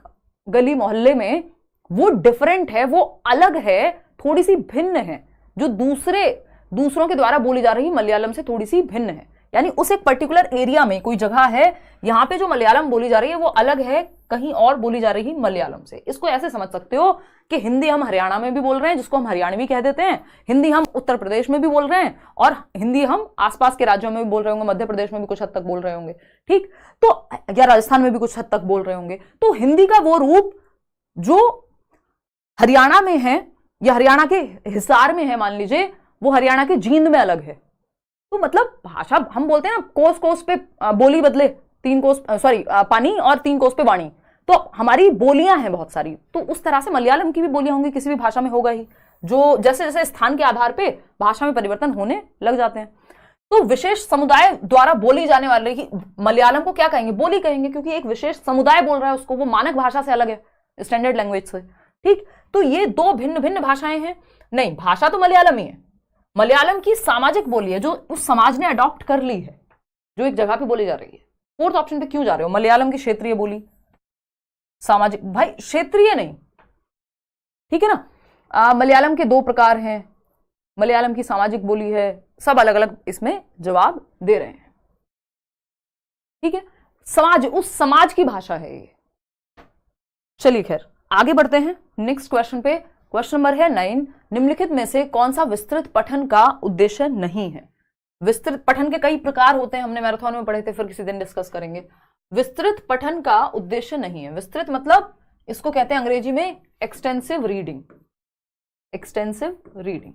गली मोहल्ले में, वो डिफरेंट है, वो अलग है, थोड़ी सी भिन्न है, जो दूसरों के द्वारा बोली जा रही मलयालम से थोड़ी सी भिन्न है। यानी उस एक पर्टिकुलर एरिया में कोई जगह है, यहां पे जो मलयालम बोली जा रही है वो अलग है कहीं और बोली जा रही मलयालम से। इसको ऐसे समझ सकते हो कि हिंदी हम हरियाणा में भी बोल रहे हैं, जिसको हम हरियाणवी कह देते हैं, हिंदी हम उत्तर प्रदेश में भी बोल रहे हैं, और हिंदी हम आसपास के राज्यों में भी बोल रहे होंगे, मध्य प्रदेश में भी कुछ हद तक बोल रहे होंगे, ठीक, तो या राजस्थान में भी कुछ हद तक बोल रहे होंगे। तो हिंदी का वो रूप जो हरियाणा में है या हरियाणा के हिसार में है, मान लीजिए, वो हरियाणा के जींद में अलग है। तो मतलब भाषा हम बोलते हैं ना, कोस कोस पे बोली बदले, 3 कोस पानी और 3 कोस पे वाणी, तो हमारी बोलियां हैं बहुत सारी। तो उस तरह से मलयालम की भी बोलियां होंगी, किसी भी भाषा में होगा ही, जो जैसे जैसे स्थान के आधार पे भाषा में परिवर्तन होने लग जाते हैं। तो विशेष समुदाय द्वारा बोली जाने वाले की मलयालम को क्या कहेंगे? बोली कहेंगे, क्योंकि एक विशेष समुदाय बोल रहा है उसको, वो मानक भाषा से अलग है, स्टैंडर्ड लैंग्वेज से। ठीक, तो ये दो भिन्न भिन्न भाषाएं हैं? नहीं, भाषा तो मलयालम ही है। मलयालम की सामाजिक बोली है जो उस समाज ने अडॉप्ट कर ली है, जो एक जगह पे बोली जा रही है। फोर्थ ऑप्शन पे क्यों जा रहे हो? मलयालम की क्षेत्रीय बोली, सामाजिक, भाई क्षेत्रीय नहीं, ठीक है ना। मलयालम के दो प्रकार हैं, मलयालम की सामाजिक बोली है, सब अलग अलग इसमें जवाब दे रहे हैं। ठीक है, समाज, उस समाज की भाषा है ये। चलिए खैर आगे बढ़ते हैं नेक्स्ट क्वेश्चन पे। क्वेश्चन नंबर है 9, निम्नलिखित में से कौन सा विस्तृत पठन का उद्देश्य नहीं है? विस्तृत पठन के कई प्रकार होते हैं, हमने मैराथन में पढ़े थे, फिर किसी दिन डिस्कस करेंगे। विस्तृत पठन का उद्देश्य नहीं है। विस्तृत मतलब इसको कहते हैं अंग्रेजी में एक्सटेंसिव रीडिंग, एक्सटेंसिव रीडिंग।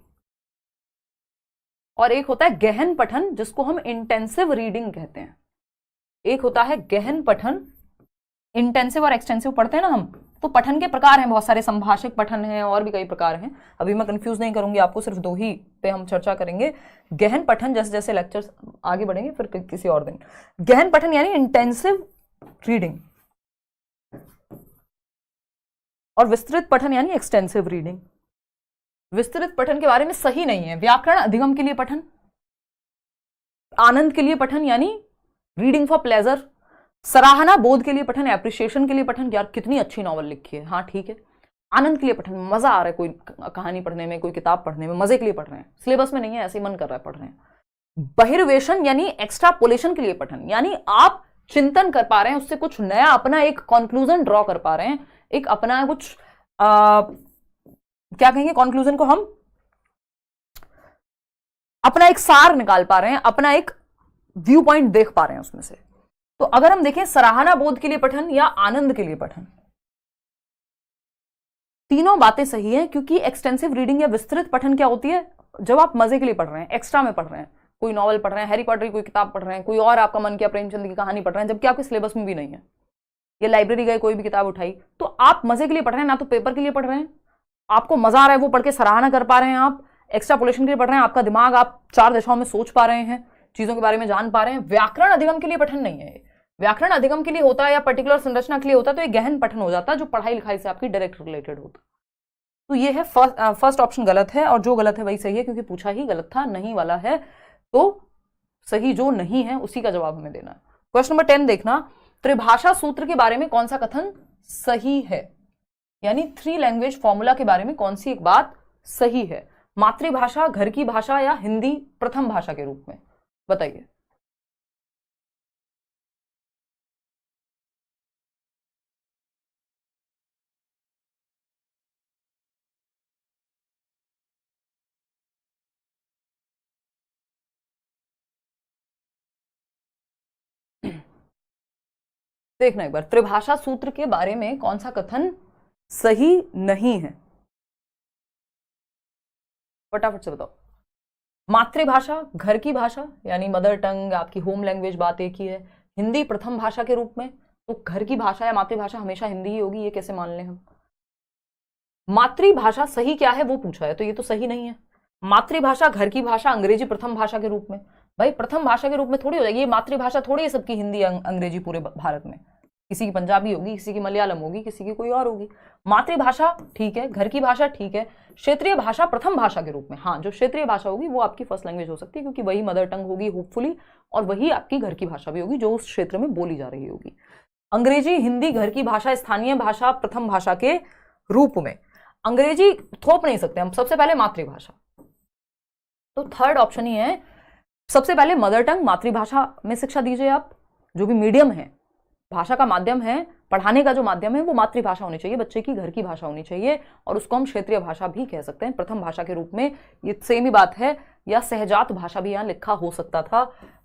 और एक होता है गहन पठन जिसको हम इंटेंसिव रीडिंग कहते हैं। एक होता है गहन पठन, इंटेंसिव और एक्सटेंसिव पढ़ते हैं ना हम, तो पठन के प्रकार हैं बहुत सारे, संभाषिक पठन हैं और भी कई प्रकार हैं। अभी मैं कंफ्यूज नहीं करूंगी आपको, सिर्फ दो ही पे हम चर्चा करेंगे। गहन पठन, जैसे जैसे लेक्चर्स आगे बढ़ेंगे फिर किसी और दिन। गहन पठन यानी इंटेंसिव रीडिंग, और विस्तृत पठन यानी एक्सटेंसिव रीडिंग। विस्तृत पठन के बारे में सही नहीं है। व्याकरण अधिगम के लिए पठन, आनंद के लिए पठन यानी रीडिंग फॉर प्लेजर, सराहना बोध के लिए पठन, एप्रिसिएशन के लिए पठन, यार कितनी अच्छी नॉवल लिखी है, हाँ ठीक है। आनंद के लिए पठन, मजा आ रहा है कोई कहानी पढ़ने में, कोई किताब पढ़ने में, मजे के लिए पढ़ रहे हैं, सिलेबस में नहीं है, ऐसे ही मन कर रहा है पढ़ रहे हैं। बहिर्वेशन यानी एक्स्ट्रापोलेशन के लिए पठन, यानी आप चिंतन कर पा रहे हैं, उससे कुछ नया अपना एक कंक्लूजन ड्रॉ कर पा रहे हैं, एक अपना कुछ क्या कहेंगे कंक्लूजन को, हम अपना एक सार निकाल पा रहे हैं, अपना एक व्यू पॉइंट देख पा रहे हैं उसमें से। तो अगर हम देखें सराहना बोध के लिए पठन या आनंद के लिए पठन, तीनों बातें सही हैं, क्योंकि एक्सटेंसिव रीडिंग या विस्तृत पठन क्या होती है? जब आप मजे के लिए पढ़ रहे हैं, एक्स्ट्रा में पढ़ रहे हैं, कोई नॉवल पढ़ रहे हैं, हैरी पॉटर की कोई किताब पढ़ रहे हैं, कोई और आपका मन किया प्रेमचंद की कहानी पढ़ रहे हैं, जबकि आपके सिलेबस में भी नहीं है, या लाइब्रेरी गए कोई भी किताब उठाई, तो आप मजे के लिए पढ़ रहे हैं, ना तो पेपर के लिए पढ़ रहे हैं, आपको मजा आ रहा है वो पढ़ के सराहना कर पा रहे हैं, आप एक्स्ट्रापोलेशन के लिए पढ़ रहे हैं, आपका दिमाग आप 4 दिशाओं में सोच पा रहे हैं, चीजों के बारे में जान पा रहे हैं। व्याकरण अधिगम के लिए पठन नहीं है। व्याकरण अधिगम के लिए होता है या पर्टिकुलर संरचना के लिए होता है, तो ये गहन पठन हो जाता है जो पढ़ाई लिखाई से आपकी डायरेक्ट रिलेटेड होता। तो ये है फर्स्ट ऑप्शन गलत है, और जो गलत है वही सही है, क्योंकि पूछा ही गलत था, नहीं वाला है, तो सही जो नहीं है उसी का जवाब हमें देना है। क्वेश्चन नंबर 10 देखना, त्रिभाषा सूत्र के बारे में कौन सा कथन सही है? यानी 3 लैंग्वेज फॉर्मूला के बारे में कौन सी एक बात सही है? मातृभाषा, घर की भाषा या हिंदी प्रथम भाषा के रूप में, बताइए। देखना एक बार, त्रिभाषा सूत्र के बारे में कौन सा कथन सही नहीं है, फटाफट से बताओ। मातृभाषा, घर की भाषा यानी मदर टंग, आपकी होम लैंग्वेज, बात एक ही है। हिंदी प्रथम भाषा के रूप में, तो घर की भाषा या मातृभाषा हमेशा हिंदी ही होगी, ये कैसे मान लें हम? मातृभाषा सही क्या है वो पूछा है, तो ये तो सही नहीं है। मातृभाषा, घर की भाषा, अंग्रेजी प्रथम भाषा के रूप में, भाई प्रथम भाषा के रूप में थोड़ी हो जाएगी, ये मातृभाषा थोड़ी है सबकी, हिंदी अंग्रेजी पूरे भारत में, किसी की पंजाबी होगी, किसी की मलयालम होगी, किसी की कोई और होगी। मातृभाषा ठीक है, घर की भाषा ठीक है, क्षेत्रीय भाषा प्रथम भाषा के रूप में, हाँ जो क्षेत्रीय भाषा होगी वो आपकी फर्स्ट लैंग्वेज हो सकती है, क्योंकि वही मदर टंग होगी होपफुली, और वही आपकी घर की भाषा भी होगी जो उस क्षेत्र में बोली जा रही होगी। अंग्रेजी, हिंदी घर की भाषा, स्थानीय भाषा प्रथम भाषा के रूप में। अंग्रेजी थोप नहीं सकते हम, सबसे पहले मातृभाषा, तो थर्ड ऑप्शन ही है, सबसे पहले मदर टंग मातृभाषा में शिक्षा दीजिए आप, जो भी मीडियम है, भाषा का माध्यम है, पढ़ाने का जो माध्यम है वो मातृभाषा होनी चाहिए, बच्चे की घर की भाषा होनी चाहिए, और उसको हम क्षेत्रीय भाषा भी कह सकते हैं प्रथम भाषा के रूप में, ये सेम ही बात है। या सहजात भाषा भी यहाँ लिखा हो सकता था,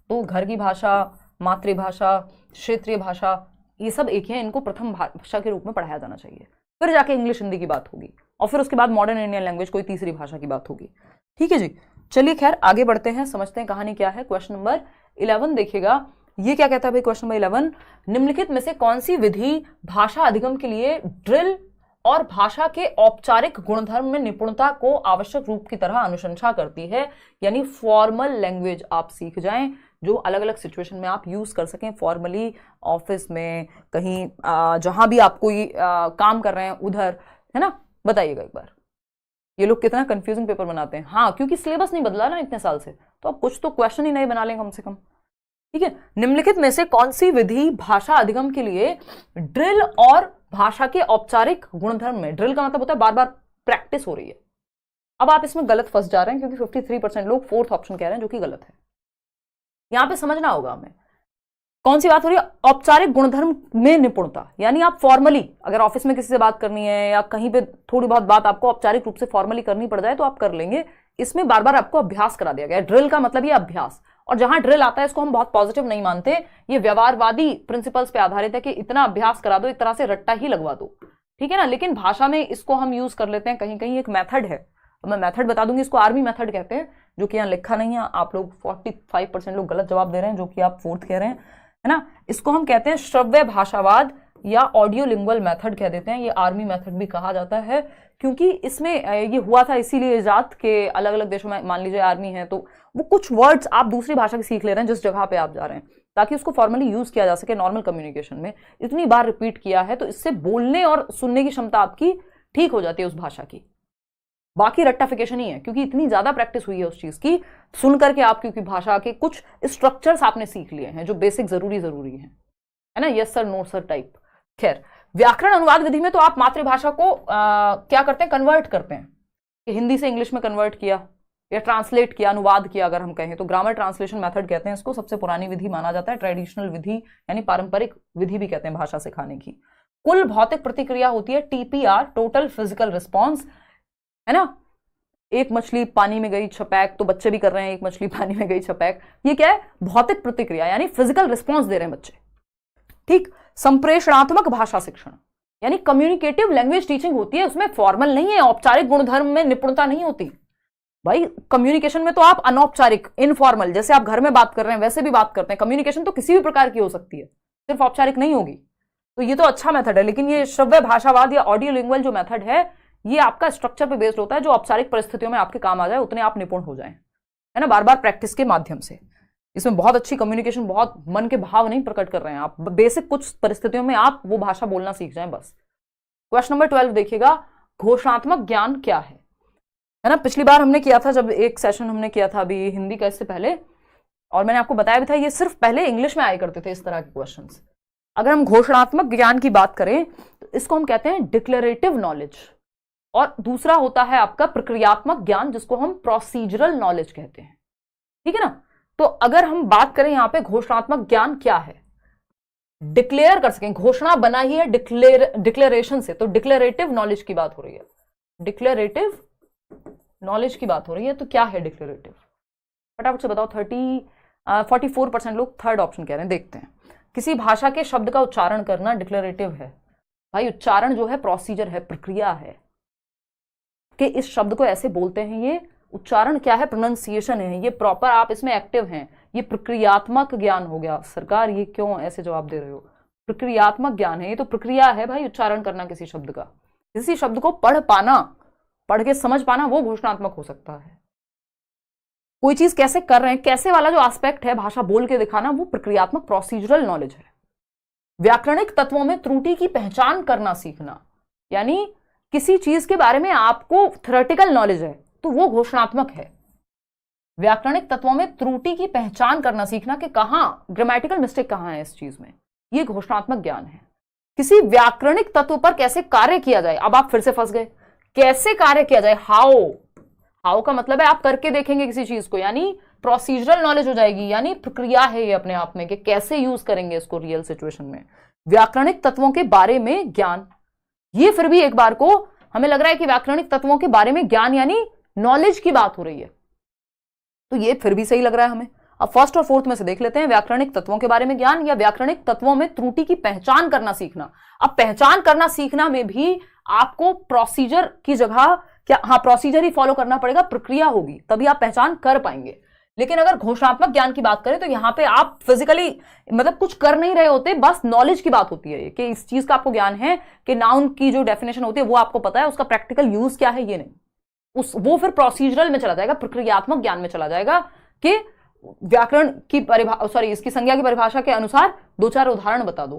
तो घर की भाषा, मातृभाषा, क्षेत्रीय भाषा, ये सब एक है, इनको प्रथम भाषा के रूप में पढ़ाया जाना चाहिए, फिर जाके इंग्लिश हिंदी की बात होगी, और फिर उसके बाद मॉडर्न इंडियन लैंग्वेज कोई तीसरी भाषा की बात होगी। ठीक है जी, चलिए खैर आगे बढ़ते हैं, समझते हैं कहानी क्या है। क्वेश्चन नंबर 11 देखिएगा, ये क्या कहता है भाई? क्वेश्चन नंबर 11, निम्नलिखित में से कौन सी विधि भाषा अधिगम के लिए ड्रिल और भाषा के औपचारिक गुणधर्म में निपुणता को आवश्यक रूप की तरह अनुशंसा करती है। यानी फॉर्मल लैंग्वेज आप सीख जाएं जो अलग अलग सिचुएशन में आप यूज कर सकें, फॉर्मली ऑफिस में, कहीं जहां भी आप कोई काम कर रहे हैं उधर, है ना। बताइएगा एक बार, ये लोग कितना कंफ्यूजिंग पेपर बनाते हैं। हाँ, क्योंकि सिलेबस नहीं बदला ना इतने साल से, तो आप कुछ तो क्वेश्चन ही नहीं बना लें कम से कम। ठीक है, निम्नलिखित में से कौन सी विधि भाषा अधिगम के लिए ड्रिल और भाषा के औपचारिक गुणधर्म में, ड्रिल का मतलब होता है बार बार प्रैक्टिस हो रही है। अब आप इसमें गलत फंस जा रहे हैं क्योंकि 53% लोग फोर्थ ऑप्शन कह रहे हैं जो कि गलत है। यहां पे समझना होगा हमें कौन सी बात हो रही है, औपचारिक गुणधर्म में निपुणता। यानी आप फॉर्मली अगर ऑफिस में किसी से बात करनी है या कहीं पे थोड़ी बहुत बात आपको औपचारिक रूप से फॉर्मली करनी पड़ जाए तो आप कर लेंगे। इसमें बार बार आपको अभ्यास करा दिया गया। ड्रिल का मतलब ये अभ्यास, और जहां ड्रिल आता है इसको हम बहुत पॉजिटिव नहीं मानते। ये व्यवहारवादी प्रिंसिपल्स पे आधारित है कि इतना अभ्यास करा दो, एक तरह से रट्टा ही लगवा दो, ठीक है ना। लेकिन भाषा में इसको हम यूज कर लेते हैं, कहीं कहीं एक मेथड है, मैं मेथड बता दूंगी, इसको आर्मी मेथड कहते हैं, जो कि यहाँ लिखा नहीं है। आप लोग 45% लोग गलत जवाब दे रहे हैं, जो कि आप फोर्थ कह रहे हैं, है ना। इसको हम कहते हैं श्रव्य भाषावाद या ऑडियो लिंगुअल मेथड कह देते हैं। ये आर्मी मेथड भी कहा जाता है क्योंकि इसमें ये हुआ था इसीलिए इजाद के अलग अलग देशों में, मान लीजिए आर्मी है तो वो कुछ वर्ड्स आप दूसरी भाषा की सीख ले रहे हैं जिस जगह पे आप जा रहे हैं, ताकि उसको फॉर्मली यूज किया जा सके नॉर्मल कम्युनिकेशन में। इतनी बार रिपीट किया है तो इससे बोलने और सुनने की क्षमता आपकी ठीक हो जाती है उस भाषा की। बाकी रट्टाफिकेशन ही है क्योंकि इतनी ज्यादा प्रैक्टिस हुई है उस चीज की, सुन करके आप, क्योंकि भाषा के कुछ स्ट्रक्चर्स आपने सीख लिए हैं जो बेसिक जरूरी है ना, yes sir no sir type. खैर, व्याकरण अनुवाद विधि में तो आप मातृभाषा को क्या करते हैं, कन्वर्ट करते हैं कि हिंदी से इंग्लिश में कन्वर्ट किया या ट्रांसलेट किया, अनुवाद किया अगर हम कहें तो ग्रामर ट्रांसलेशन मेथड कहते हैं इसको। सबसे पुरानी विधि माना जाता है, ट्रेडिशनल विधि यानी पारंपरिक विधि भी कहते हैं भाषा सिखाने की। कुल भौतिक प्रतिक्रिया होती है TPR, टोटल फिजिकल रिस्पॉन्स, है ना। एक मछली पानी में गई छपैक, तो बच्चे भी कर रहे हैं एक मछली पानी में गई छपैक, ये क्या है, भौतिक प्रतिक्रिया यानी फिजिकल रिस्पॉन्स दे रहे हैं बच्चे। ठीक, संप्रेषणात्मक भाषा शिक्षण यानी कम्युनिकेटिव लैंग्वेज टीचिंग होती है, उसमें फॉर्मल नहीं है, औपचारिक गुणधर्म में निपुणता नहीं होती भाई। कम्युनिकेशन में तो आप अनौपचारिक, इनफॉर्मल, जैसे आप घर में बात कर रहे हैं वैसे भी बात करते हैं। कम्युनिकेशन तो किसी भी प्रकार की हो सकती है, सिर्फ औपचारिक नहीं होगी। तो ये तो अच्छा मेथड है, लेकिन ये श्रव्य भाषावाद या ऑडियो लिंगुअल जो मेथड है ये आपका स्ट्रक्चर पे बेस्ड होता है, जो औपचारिक परिस्थितियों में आपके काम आ जाए, उतने आप निपुण हो जाएं, है ना, बार बार प्रैक्टिस के माध्यम से। इसमें बहुत अच्छी कम्युनिकेशन, बहुत मन के भाव नहीं प्रकट कर रहे हैं आप, बेसिक कुछ परिस्थितियों में आप वो भाषा बोलना सीख जाएं बस। क्वेश्चन नंबर 12 देखिएगा, घोषणात्मक ज्ञान क्या है ना। पिछली बार हमने किया था, जब एक सेशन हमने किया था अभी हिंदी का इससे पहले, और मैंने आपको बताया भी था ये सिर्फ पहले इंग्लिश में आया करते थे इस तरह के क्वेश्चंस। अगर हम घोषणात्मक ज्ञान की बात करें तो इसको हम कहते हैं डिक्लेरेटिव नॉलेज, और दूसरा होता है आपका प्रक्रियात्मक ज्ञान जिसको हम प्रोसीजरल नॉलेज कहते हैं, ठीक है ना। तो अगर हम बात करें यहां पे घोषणात्मक ज्ञान क्या है, डिक्लेयर कर सकें, घोषणा बना ही है डिक्लेरेशन से, तो डिक्लेरेटिव नॉलेज की बात हो रही है, डिक्लेरेटिव नॉलेज की बात हो रही है। तो क्या है डिक्लेरेटिव, फटाफट से बताओ। 44% लोग थर्ड ऑप्शन कह रहे हैं। देखते हैं, किसी भाषा के शब्द का उच्चारण करना डिक्लेरेटिव है। भाई उच्चारण जो है प्रोसीजर है, प्रक्रिया है कि इस शब्द को ऐसे बोलते हैं, ये उच्चारण क्या है, प्रोनाउंसिएशन है, ये प्रॉपर आप इसमें एक्टिव हैं, ये प्रक्रियात्मक ज्ञान हो गया। सरकार ये क्यों ऐसे जवाब दे रहे हो, प्रक्रियात्मक ज्ञान है, ये तो प्रक्रिया है भाई, उच्चारण करना किसी शब्द का, किसी शब्द को पढ़ पाना, पढ़ के समझ पाना, वो घोषणात्मक हो सकता है। कोई चीज कैसे कर रहे हैं, कैसे वाला जो एस्पेक्ट है भाषा बोल के दिखाना, वो प्रक्रियात्मक प्रोसीजरल नॉलेज है। व्याकरणिक तत्वों में त्रुटि की पहचान करना सीखना, यानी किसी चीज के बारे में आपको थ्योरेटिकल नॉलेज है तो वो घोषणात्मक है। व्याकरणिक तत्वों में त्रुटि की पहचान करना सीखना कि कहां ग्रामेटिकल मिस्टेक कहां है इस चीज में, ये घोषणात्मक ज्ञान है। किसी व्याकरणिक तत्व पर कैसे कार्य किया जाए, अब आप फिर से फंस गए, कैसे कार्य किया जाए, हाउ का मतलब है आप करके देखेंगे किसी चीज को, यानी प्रोसीजरल नॉलेज हो जाएगी, यानी प्रक्रिया है ये अपने आप में कि कैसे यूज करेंगे इसको रियल सिचुएशन में। व्याकरणिक तत्वों के बारे में ज्ञान, ये फिर भी एक बार को हमें लग रहा है कि व्याकरणिक तत्वों के बारे में ज्ञान यानी नॉलेज की बात हो रही है, तो ये फिर भी सही लग रहा है हमें। अब फर्स्ट और फोर्थ में से देख लेते हैं, व्याकरणिक तत्वों के बारे में ज्ञान या व्याकरणिक तत्वों में त्रुटि की पहचान करना सीखना। अब पहचान करना सीखना में भी आपको प्रोसीजर की जगह क्या, हाँ प्रोसीजर ही फॉलो करना पड़ेगा, प्रक्रिया होगी तभी आप पहचान कर पाएंगे। लेकिन अगर घोषणात्मक ज्ञान की बात करें तो यहाँ पे आप फिजिकली मतलब कुछ कर नहीं रहे होते, बस नॉलेज की बात होती है कि इस चीज का आपको ज्ञान है कि नाउन की जो डेफिनेशन होती है वो आपको पता है, उसका प्रैक्टिकल यूज क्या है ये नहीं। वो फिर प्रोसीजरल में चला जाएगा, प्रक्रियात्मक ज्ञान में चला जाएगा कि व्याकरण की इसकी संज्ञा की परिभाषा के अनुसार 2-4 उदाहरण बता दो,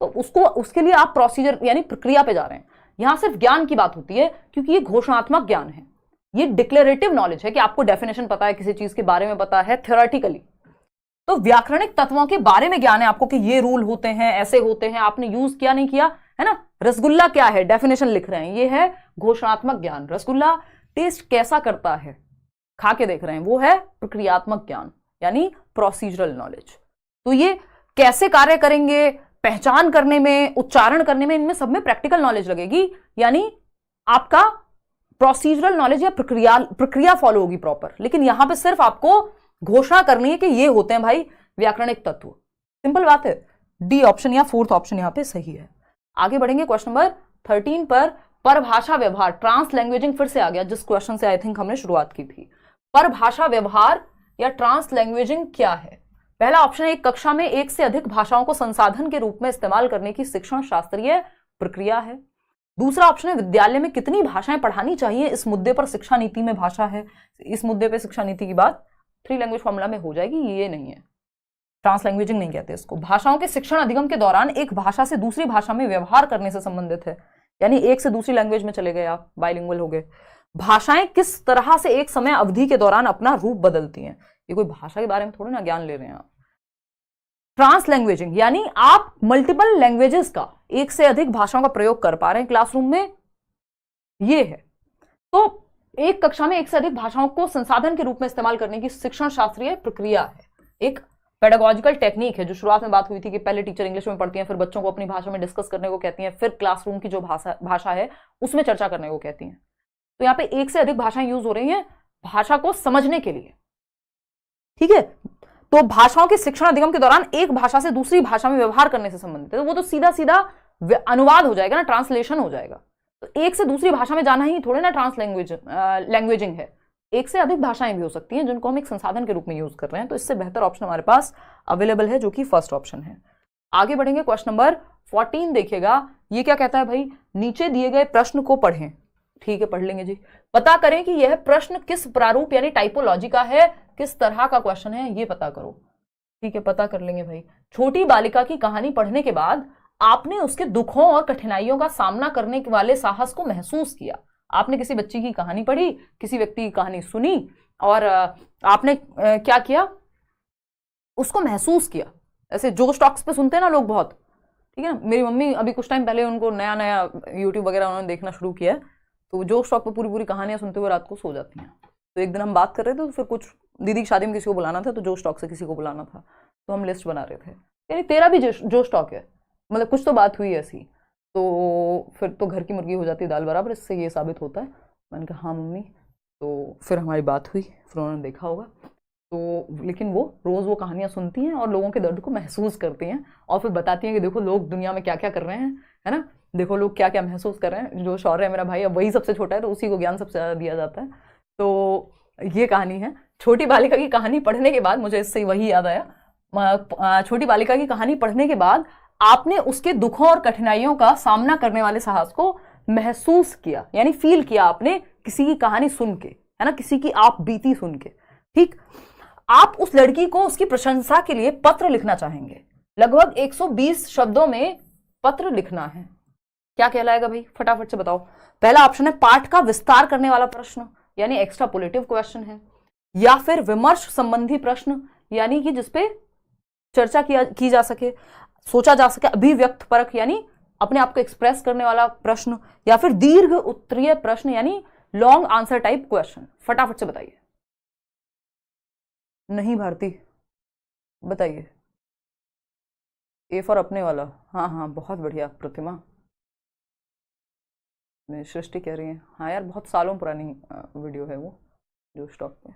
तो उसके लिए आप प्रोसीजर यानी प्रक्रिया पे जा रहे हैं। यहां सिर्फ ज्ञान की बात होती है क्योंकि ये घोषणात्मक ज्ञान है, ये डिक्लेरेटिव नॉलेज है कि आपको डेफिनेशन पता है, किसी चीज के बारे में पता है थ्योरेटिकली। तो व्याकरणिक तत्वों के बारे में ज्ञान है आपको कि ये रूल होते हैं, ऐसे होते हैं, आपने यूज किया नहीं किया है ना। रसगुल्ला क्या है, डेफिनेशन लिख रहे हैं, ये है घोषणात्मक ज्ञान। रसगुल्ला टेस्ट कैसा करता है, खा के देख रहे हैं, वो है प्रक्रियात्मक ज्ञान यानी प्रोसीजरल नॉलेज। तो ये कैसे कार्य करेंगे, पहचान करने में, उच्चारण करने में, इनमें सब में प्रैक्टिकल नॉलेज लगेगी, यानी आपका प्रोसीजरल नॉलेज या प्रक्रिया फॉलो होगी प्रॉपर। लेकिन यहां पे सिर्फ आपको घोषणा करनी है कि ये होते हैं भाई व्याकरणिक तत्व। सिंपल बात है, डी ऑप्शन या फोर्थ ऑप्शन यहां पे सही है। आगे बढ़ेंगे क्वेश्चन नंबर 13 पर। परभाषा व्यवहार, ट्रांस लैंग्वेजिंग फिर से आ गया, जिस क्वेश्चन से आई थिंक हमने शुरुआत की थी। परभाषा व्यवहार या ट्रांस लैंग्वेजिंग क्या है? पहला ऑप्शन है, एक कक्षा में एक से अधिक भाषाओं को संसाधन के रूप में इस्तेमाल करने की शिक्षण शास्त्रीय प्रक्रिया है। दूसरा ऑप्शन है, विद्यालय में कितनी भाषाएं पढ़ानी चाहिए, इस मुद्दे पर शिक्षा नीति में भाषा है। इस मुद्दे पर शिक्षा नीति की बात 3 लैंग्वेज फॉर्मूला में हो जाएगी, ये नहीं है, ट्रांस लैंग्वेजिंग नहीं कहते इसको। भाषाओं के शिक्षण अधिगम के दौरान एक भाषा से दूसरी भाषा में व्यवहार करने से संबंधित है, यानी एक से दूसरी लैंग्वेज में चले गए आप, बाइलिंगुअल हो गए। भाषाएं किस तरह से एक समय अवधि के दौरान अपना रूप बदलती हैं, ये कोई भाषा के बारे में थोड़ी ना ज्ञान ले रहे हैं आप। ट्रांस लैंग्वेजिंग यानी आप मल्टीपल लैंग्वेजेस का, एक से अधिक भाषाओं का प्रयोग कर पा रहे हैं क्लासरूम में, ये है। तो एक कक्षा में एक से अधिक भाषाओं को संसाधन के रूप में इस्तेमाल करने की शिक्षण शास्त्रीय प्रक्रिया है, एक पेडागोजिकल टेक्निक है। जो शुरुआत में बात हुई थी कि पहले टीचर इंग्लिश में पढ़ती हैं, फिर बच्चों को अपनी भाषा में डिस्कस करने को कहती हैं, फिर क्लासरूम की जो भाषा है उसमें चर्चा करने को कहती हैं। तो यहाँ पे एक से अधिक भाषाएं यूज हो रही हैं भाषा को समझने के लिए, ठीक है। तो भाषाओं के शिक्षण अधिगम के दौरान एक भाषा से दूसरी भाषा में व्यवहार करने से संबंधित है, तो वो तो सीधा सीधा अनुवाद हो जाएगा ना, ट्रांसलेशन हो जाएगा। तो एक से दूसरी भाषा में जाना ही थोड़े ना ट्रांस लैंग्वेजिंग है। एक से अधिक भाषाएं भी हो सकती हैं जिनको हम एक संसाधन के रूप में यूज कर रहे हैं। तो इससे बेहतर ऑप्शन हमारे पास अवेलेबल है, जो कि फर्स्ट ऑप्शन है। आगे बढ़ेंगे, क्वेश्चन नंबर 14 देखिएगा। ये क्या कहता है भाई, नीचे दिए गए प्रश्न को पढ़ें। ठीक है, पढ़ लेंगे जी। पता करें कि यह प्रश्न किस प्रारूप यानी टाइपोलॉजी का है, किस तरह का क्वेश्चन है, ये पता करो। ठीक है, पता कर लेंगे भाई। छोटी बालिका की कहानी पढ़ने के बाद आपने उसके दुखों और कठिनाइयों का सामना करने वाले साहस को महसूस किया। आपने किसी बच्ची की कहानी पढ़ी, किसी व्यक्ति की कहानी सुनी और आपने क्या किया, उसको महसूस किया। ऐसे जोश टॉक्स पे सुनते हैं ना लोग बहुत, ठीक है ना। मेरी मम्मी अभी कुछ टाइम पहले, उनको नया नया यूट्यूब वगैरह उन्होंने देखना शुरू किया है, तो जोश टॉक पे पूरी पूरी कहानियां सुनते हुए रात को सो जाती हैं। तो एक दिन हम बात कर रहे थे, तो फिर कुछ दीदी की शादी में किसी को बुलाना था, तो जोश टॉक से किसी को बुलाना था, तो हम लिस्ट बना रहे थे। यानी तेरा भी जोश टॉक है, मतलब कुछ तो बात हुई ऐसी, तो फिर तो घर की मुर्गी हो जाती है दाल बराबर, इससे ये साबित होता है। मैंने कहा हाँ मम्मी। तो फिर हमारी बात हुई, फिर उन्होंने देखा होगा। तो लेकिन वो रोज़ वो कहानियाँ सुनती हैं और लोगों के दर्द को महसूस करती हैं और फिर बताती हैं कि देखो लोग दुनिया में क्या क्या कर रहे हैं, है ना, देखो लोग क्या क्या महसूस कर रहे हैं। जो शौर्य है मेरा भाई, अब वही सबसे छोटा है, तो उसी को ज्ञान सबसे ज़्यादा दिया जाता है। तो ये कहानी है। छोटी बालिका की कहानी पढ़ने के बाद, मुझे इससे वही याद आया, छोटी बालिका की कहानी पढ़ने के बाद आपने उसके दुखों और कठिनाइयों का सामना करने वाले साहस को महसूस किया, यानी फील किया आपने किसी की कहानी सुन के, है ना, किसी की आप बीती सुन के। ठीक, आप उस लड़की को उसकी प्रशंसा के लिए पत्र लिखना चाहेंगे। लगभग 120 शब्दों में पत्र लिखना है। क्या कहलाएगा भाई, फटाफट से बताओ। पहला ऑप्शन है पाठ का विस्तार करने वाला प्रश्न, यानी एक्स्ट्रापोलेटिव क्वेश्चन है, या फिर विमर्श संबंधी प्रश्न, यानी कि जिसपे चर्चा की जा सके, सोचा जा सके, अभिव्यक्त परक यानी अपने आप को एक्सप्रेस करने वाला प्रश्न, या फिर दीर्घ उत्तरीय प्रश्न यानी लॉन्ग आंसर टाइप क्वेश्चन। फटाफट से बताइए। नहीं भारती, बताइए। ए फॉर अपने वाला, हाँ हाँ बहुत बढ़िया प्रतिमा, सृष्टि कह रही है। हाँ यार, बहुत सालों पुरानी वीडियो है वो, जो स्टॉक पे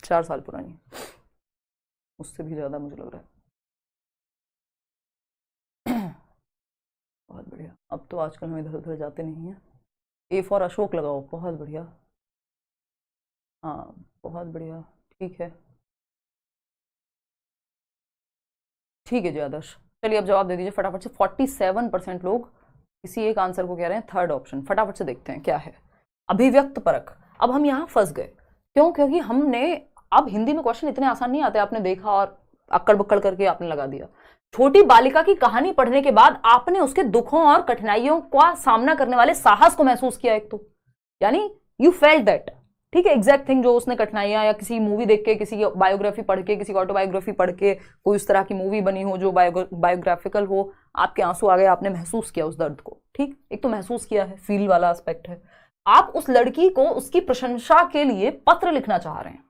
4 साल पुरानी, उससे भी ज़्यादा मुझे लग रहा है। बहुत बढ़िया। अब तो आजकल हम इधर उधर जाते नहीं हैं। ए फॉर अशोक लगाओ, बहुत बढ़िया। हाँ बहुत बढ़िया, ठीक है। ठीक है जी आदर्श, चलिए अब जवाब दे दीजिए फटाफट से। 47% लोग किसी एक आंसर को कह रहे हैं, थर्ड ऑप्शन। फटाफट से देखते हैं क्या है। अभिव्यक्त परक। अब हम यहाँ फंस गए, क्यों? क्योंकि हमने, अब हिंदी में क्वेश्चन इतने आसान नहीं आते, आपने देखा और अक्कड़ बक्कड़ करके आपने लगा दिया। छोटी बालिका की कहानी पढ़ने के बाद आपने उसके दुखों और कठिनाइयों का सामना करने वाले साहस को महसूस किया एक तो, यानी यू फेल्ट दैट, ठीक है, एग्जैक्ट थिंग जो उसने कठिनाइयां, या किसी मूवी देख के, किसी बायोग्राफी पढ़ के, किसी ऑटोबायोग्राफी पढ़ के, कोई उस तरह की मूवी बनी हो जो बायोग्राफिकल हो, आपके आंसू आ गए, आपने महसूस किया उस दर्द को, ठीक, एक तो महसूस किया है, फील वाला एस्पेक्ट है। आप उस लड़की को उसकी प्रशंसा के लिए पत्र लिखना चाह रहे हैं,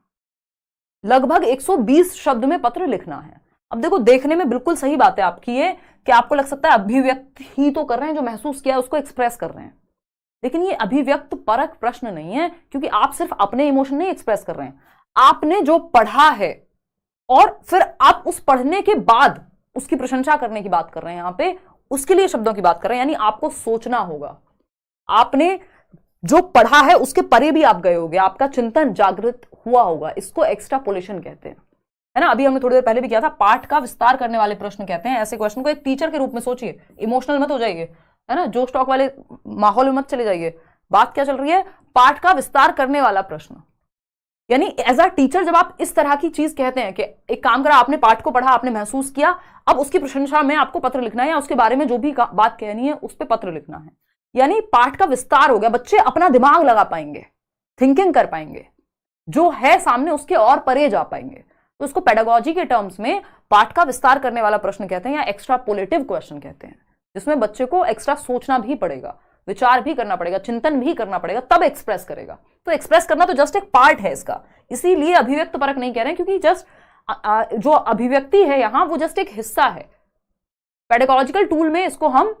लगभग 120 शब्द में पत्र लिखना है। अब देखो, देखने में बिल्कुल सही बात है आपकी ये, कि आपको लग सकता है अभिव्यक्त ही तो कर रहे हैं, जो महसूस किया है उसको एक्सप्रेस कर रहे हैं, लेकिन ये अभिव्यक्त परक प्रश्न नहीं है, क्योंकि आप सिर्फ अपने इमोशन नहीं एक्सप्रेस कर रहे हैं, आपने जो पढ़ा है और फिर आप उस पढ़ने के बाद उसकी प्रशंसा करने की बात कर रहे हैं, यहां पे उसके लिए शब्दों की बात कर रहे हैं, यानी आपको सोचना होगा। आपने जो पढ़ा है उसके परे भी आप गए होगे, आपका चिंतन जागृत हुआ होगा, इसको एक्स्ट्रापोलेशन कहते हैं, है ना। अभी हमने थोड़ी देर पहले भी किया था, पाठ का विस्तार करने वाले प्रश्न कहते हैं ऐसे क्वेश्चन को। एक टीचर के रूप में सोचिए, इमोशनल मत हो जाइए, है ना, जोश टॉक वाले माहौल में मत चले जाइए। बात क्या चल रही है? पाठ का विस्तार करने वाला प्रश्न, यानी एज अ टीचर जब आप इस तरह की चीज कहते हैं कि एक काम करा, आपने पाठ को पढ़ा, आपने महसूस किया, अब उसकी प्रशंसा में आपको पत्र लिखना है, या उसके बारे में जो भी बात कहनी है उस पर पत्र लिखना है, यानी पाठ का विस्तार हो गया। बच्चे अपना दिमाग लगा पाएंगे, थिंकिंग कर पाएंगे, जो है सामने उसके और परे जा पाएंगे। तो इसको पेडागोजी के टर्म्स में पाठ का विस्तार करने वाला प्रश्न कहते हैं, या एक्स्ट्रापोलेटिव क्वेश्चन कहते हैं, जिसमें बच्चे को एक्स्ट्रा सोचना भी पड़ेगा, विचार भी करना पड़ेगा, चिंतन भी करना पड़ेगा, तब एक्सप्रेस करेगा। तो एक्सप्रेस करना तो जस्ट एक पार्ट है इसका, इसीलिए अभिव्यक्त परक नहीं कह रहे हैं, क्योंकि जस्ट जो अभिव्यक्ति है यहां वो जस्ट एक हिस्सा है। पेडागोजिकल टूल में इसको हम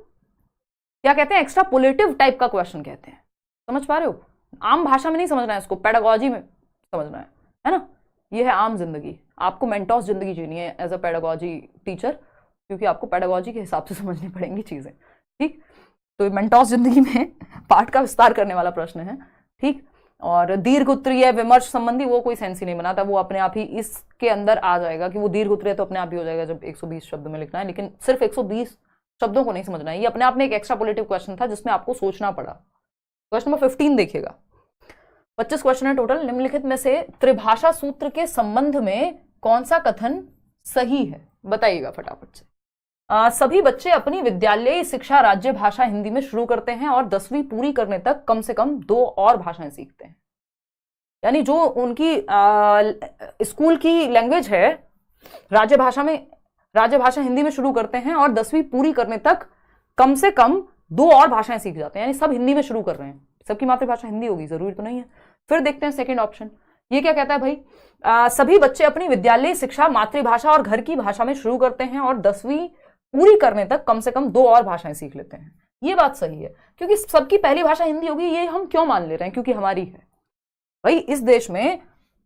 क्या कहते हैं? एक्स्ट्रापोलेटिव टाइप का क्वेश्चन कहते हैं। समझ पा रहे हो? आम भाषा में नहीं समझना है इसको, पेडागोजी में समझना है ना। ये है आम जिंदगी, आपको मेंटोस जिंदगी जीनी है एज अ पेडागोजी टीचर, क्योंकि आपको पेडागोजी के हिसाब से समझनी पड़ेंगी चीजें, ठीक। तो मेंटोस जिंदगी में पाठ का विस्तार करने वाला प्रश्न है, ठीक। और दीर्घ उत्तरीय विमर्श संबंधी वो कोई सेंस ही नहीं बनाता, वो अपने आप ही इसके अंदर आ जाएगा कि वो दीर्घ उत्तरीय तो अपने आप ही हो जाएगा जब 120 शब्द में लिखना है, लेकिन सिर्फ 120 शब्दों को नहीं समझना है। ये अपने आप में एक एक्स्ट्रापोलेटिव क्वेश्चन था जिसमें आपको सोचना पड़ा। क्वेश्चन नंबर 15 देखिएगा, 25 क्वेश्चन है टोटल। निम्नलिखित में से त्रिभाषा सूत्र के संबंध में कौन सा कथन सही है? बताइएगा फटाफट से। सभी बच्चे अपनी विद्यालयी शिक्षा राज्य भाषा हिंदी में शुरू करते हैं और 10वीं पूरी करने तक कम से कम 2 और भाषाएं सीखते हैं। यानी जो उनकी स्कूल की लैंग्वेज है राज्य भाषा हिंदी में शुरू करते हैं और 10वीं पूरी करने तक कम से कम 2 और भाषाएं सीख जाते हैं, यानी सब हिंदी में शुरू कर रहे हैं। सबकी मातृभाषा हिंदी होगी जरूरी तो नहीं है। फिर देखते हैं सेकंड ऑप्शन, ये क्या कहता है भाई? सभी बच्चे अपनी विद्यालयी शिक्षा मातृभाषा और घर की भाषा में शुरू करते हैं और 10वीं पूरी करने तक कम से कम 2 और भाषाएं सीख लेते हैं। ये बात सही है, क्योंकि सबकी पहली भाषा हिंदी होगी, ये हम क्यों मान ले रहे हैं? क्योंकि हमारी है भाई। इस देश में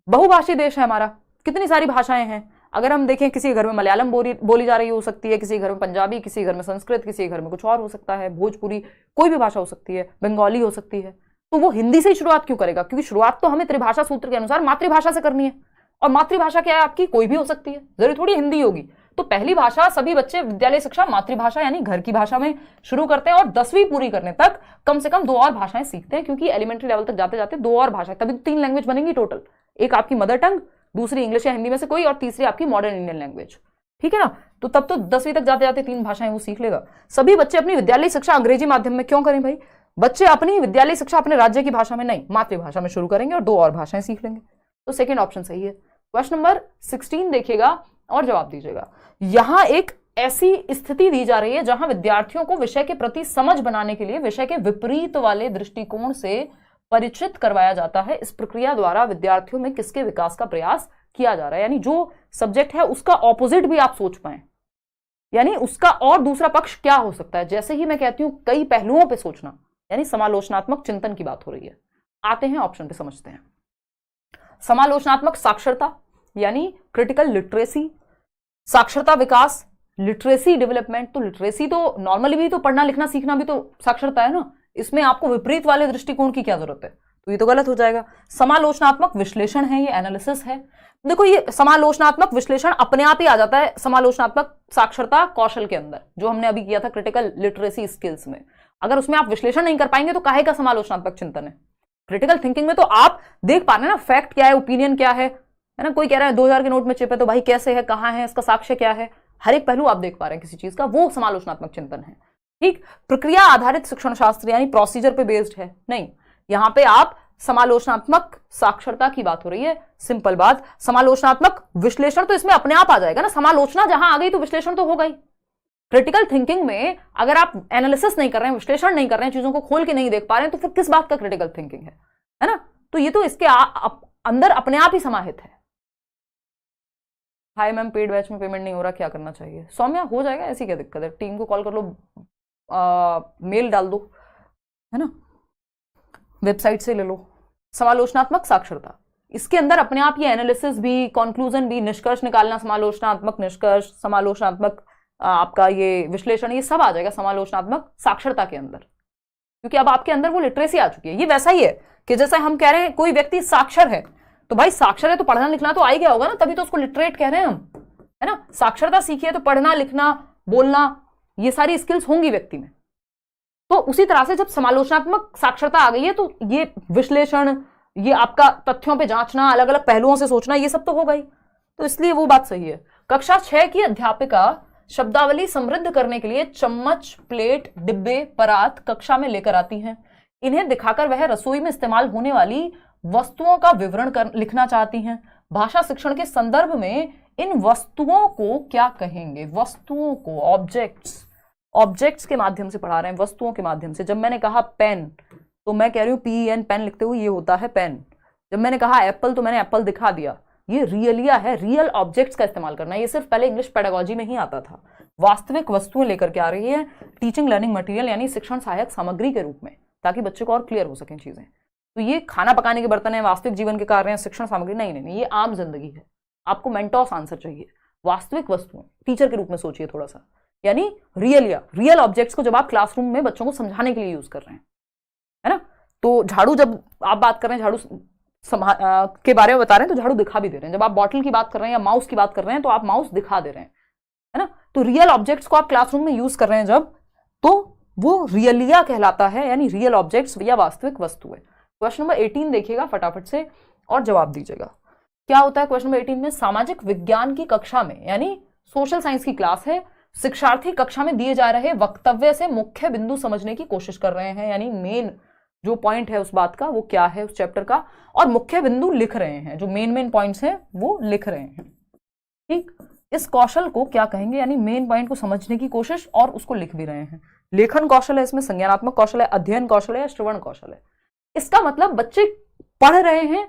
बहुभाषी देश है हमारा, कितनी सारी भाषाएं हैं। अगर हम देखें, किसी घर में मलयालम बोली जा रही हो सकती है, किसी घर में पंजाबी, किसी घर में संस्कृत, किसी घर में कुछ और हो सकता है, भोजपुरी, कोई भी भाषा हो सकती है, बंगाली हो सकती है। तो वो हिंदी से ही शुरुआत क्यों करेगा? क्योंकि शुरुआत तो हमें त्रिभाषा सूत्र के अनुसार मातृभाषा से करनी है, और मातृभाषा क्या है आपकी? कोई भी हो सकती है, जरूरी थोड़ी हिंदी होगी। तो पहली भाषा सभी बच्चे विद्यालय शिक्षा मातृभाषा यानी घर की भाषा में शुरू करते हैं और 10वीं पूरी करने तक कम से कम 2 और भाषाएं सीखते हैं, क्योंकि एलिमेंट्री लेवल तक जाते जाते 2 और भाषाएं, तभी 3 लैंग्वेज बनेंगी टोटल। एक आपकी मदर टंग, दूसरी इंग्लिश या हिंदी में से कोई, और तीसरी आपकी मॉडर्न इंडियन लैंग्वेज, ठीक है ना। तो तब तो 10वीं तक जाते जाते 3 भाषाएं वो सीख लेगा। सभी बच्चे अपनी विद्यालय शिक्षा अंग्रेजी माध्यम में क्यों करें भाई? बच्चे अपनी विद्यालय शिक्षा अपने राज्य की भाषा में नहीं, मातृभाषा में शुरू करेंगे और 2 और भाषाएं सीख लेंगे। तो सेकेंड ऑप्शन सही है। क्वेश्चन नंबर 16 देखिएगा और जवाब दीजिएगा। यहां एक ऐसी स्थिति दी जा रही है जहां विद्यार्थियों को विषय के प्रति समझ बनाने के लिए विषय के विपरीत वाले दृष्टिकोण से परिचित करवाया जाता है। इस प्रक्रिया द्वारा विद्यार्थियों में किसके विकास का प्रयास किया जा रहा है? यानी जो सब्जेक्ट है उसका ऑपोजिट भी आप सोच पाए, यानी उसका और दूसरा पक्ष क्या हो सकता है। जैसे ही मैं कहती हूं कई पहलुओं पर सोचना, यानी समालोचनात्मक चिंतन की बात हो रही है। आते हैं ऑप्शन पे, समझते हैं। समालोचनात्मक साक्षरता यानी क्रिटिकल लिटरेसी, साक्षरता विकास, लिटरेसी डेवलपमेंट। तो लिटरेसी तो नॉर्मली भी तो पढ़ना लिखना सीखना भी तो साक्षरता है ना, इसमें आपको विपरीत वाले दृष्टिकोण की क्या जरूरत है? तो ये तो गलत हो जाएगा। समालोचनात्मक विश्लेषण है, ये एनालिसिस है। देखो ये समालोचनात्मक विश्लेषण अपने आप ही आ जाता है समालोचनात्मक साक्षरता कौशल के अंदर, जो हमने अभी किया था क्रिटिकल लिटरेसी स्किल्स में। अगर उसमें आप विश्लेषण नहीं कर पाएंगे तो काहे का समालोचनात्मक चिंतन है। क्रिटिकल थिंकिंग में तो आप देख पा रहे हैं ना, फैक्ट क्या है, ओपिनियन क्या है ना। कोई कह रहा है 2000 के नोट में चिप है, तो भाई कैसे है, कहां है, इसका साक्ष्य क्या है, हर एक पहलू आप देख पा रहे हैं किसी चीज का, वो समालोचनात्मक चिंतन है। ठीक, प्रक्रिया आधारित शिक्षण शास्त्र यानी प्रोसीजर पे बेस्ड है नहीं, यहां पे आप समालोचनात्मक साक्षरता की बात हो रही है। सिंपल बात, समालोचनात्मक विश्लेषण तो इसमें अपने आप आ जाएगा ना, समालोचना जहां आ गई तो विश्लेषण तो होगा ही। क्रिटिकल थिंकिंग में अगर आप एनालिसिस नहीं कर रहे हैं, विश्लेषण नहीं कर रहे हैं, चीजों को खोल के नहीं देख पा रहे हैं, तो फिर किस बात का क्रिटिकल थिंकिंग है ना। तो ये तो इसके अंदर अपने आप ही समाहित है। हाय मैम, पेड बैच में पेमेंट नहीं हो रहा, क्या करना चाहिए? सौम्या, हो जाएगा, ऐसी क्या दिक्कत है, टीम को कॉल कर लो, मेल डाल दो, है ना, वेबसाइट से ले लो। समालोचनात्मक साक्षरता, इसके अंदर अपने आप ये एनालिसिस भी, कंक्लूजन भी, निष्कर्ष निकालना, समालोचनात्मक निष्कर्ष, समालोचनात्मक आपका ये विश्लेषण, ये सब आ जाएगा समालोचनात्मक साक्षरता के अंदर, क्योंकि अब आपके अंदर वो लिटरेसी आ चुकी है। ये वैसा ही है कि जैसे हम कह रहे हैं कोई व्यक्ति साक्षर है, तो भाई साक्षर है तो पढ़ना लिखना तो आ ही गया होगा ना, तभी तो उसको लिटरेट कह रहे हैं हम, है ना। साक्षरता सीखी है तो पढ़ना लिखना बोलना ये सारी स्किल्स होंगी व्यक्ति में। तो उसी तरह से जब समालोचनात्मक साक्षरता आ गई है तो ये विश्लेषण, ये आपका तथ्यों पे जांचना, अलग अलग पहलुओं से सोचना, ये सब तो होगा ही। तो इसलिए वो बात सही है। कक्षा 6 की अध्यापिका शब्दावली समृद्ध करने के लिए चम्मच, प्लेट, डिब्बे, परात कक्षा में लेकर आती हैं। इन्हें दिखाकर वह रसोई में इस्तेमाल होने वाली वस्तुओं का विवरण लिखना चाहती हैं। भाषा शिक्षण के संदर्भ में इन वस्तुओं को क्या कहेंगे? वस्तुओं को ऑब्जेक्ट्स के माध्यम से पढ़ा रहे हैं, वस्तुओं के माध्यम से। जब मैंने कहा पेन, तो मैं कह रही हूं PEN, पेन लिखते हुए, ये होता है पेन। जब मैंने कहा एप्पल, तो मैंने एप्पल दिखा दिया। ये रियलिया है, रियल ऑब्जेक्ट्स का इस्तेमाल करना। ये सिर्फ पहले इंग्लिश पेडागोजी में ही आता था। वास्तविक वस्तुएं लेकर के आ रही है टीचिंग लर्निंग मटेरियल यानी शिक्षण सहायक सामग्री के रूप में, ताकि बच्चे को और क्लियर हो सकें चीजें। तो ये खाना पकाने के बर्तन है, वास्तविक जीवन के कार्य हैं, शिक्षण सामग्री नहीं, ये आम जिंदगी है। आपको मेंटोस आंसर चाहिए। वास्तविक वस्तुएं टीचर के रूप में सोचिए थोड़ा सा, यानी रियल ऑब्जेक्ट्स को जब आप क्लासरूम में बच्चों को समझाने के लिए यूज कर रहे हैं, है ना। तो झाड़ू, जब आप बात कर रहे हैं झाड़ू के बारे में बता रहे हैं तो झाड़ू दिखा भी दे रहे हैं। जब आप बॉटल की बात कर रहे हैं या माउस की बात कर रहे हैं तो आप माउस दिखा दे रहे हैं, है ना। तो रियल ऑब्जेक्ट्स को आप क्लासरूम में यूज कर रहे हैं जब, तो वो रियलिया कहलाता है, यानी रियल ऑब्जेक्ट्स या वास्तविक वस्तु है। क्वेश्चन नंबर 18 देखिएगा फटाफट से और जवाब दीजिएगा। क्या होता है क्वेश्चन नंबर 18 में? सामाजिक विज्ञान की कक्षा में, यानी सोशल साइंस की क्लास है, शिक्षार्थी कक्षा में दिए जा रहे वक्तव्य से मुख्य बिंदु समझने की कोशिश कर रहे हैं, यानी मेन जो पॉइंट है उस बात का वो क्या है उस चैप्टर का, और मुख्य बिंदु लिख रहे हैं, जो मेन पॉइंट्स हैं वो लिख रहे हैं। ठीक, इस कौशल को क्या कहेंगे? यानी मेन पॉइंट को समझने की कोशिश और उसको लिख भी रहे हैं। लेखन कौशल है, इसमें संज्ञानात्मक कौशल है, अध्ययन कौशल है या श्रवण कौशल है। इसका मतलब बच्चे पढ़ रहे हैं,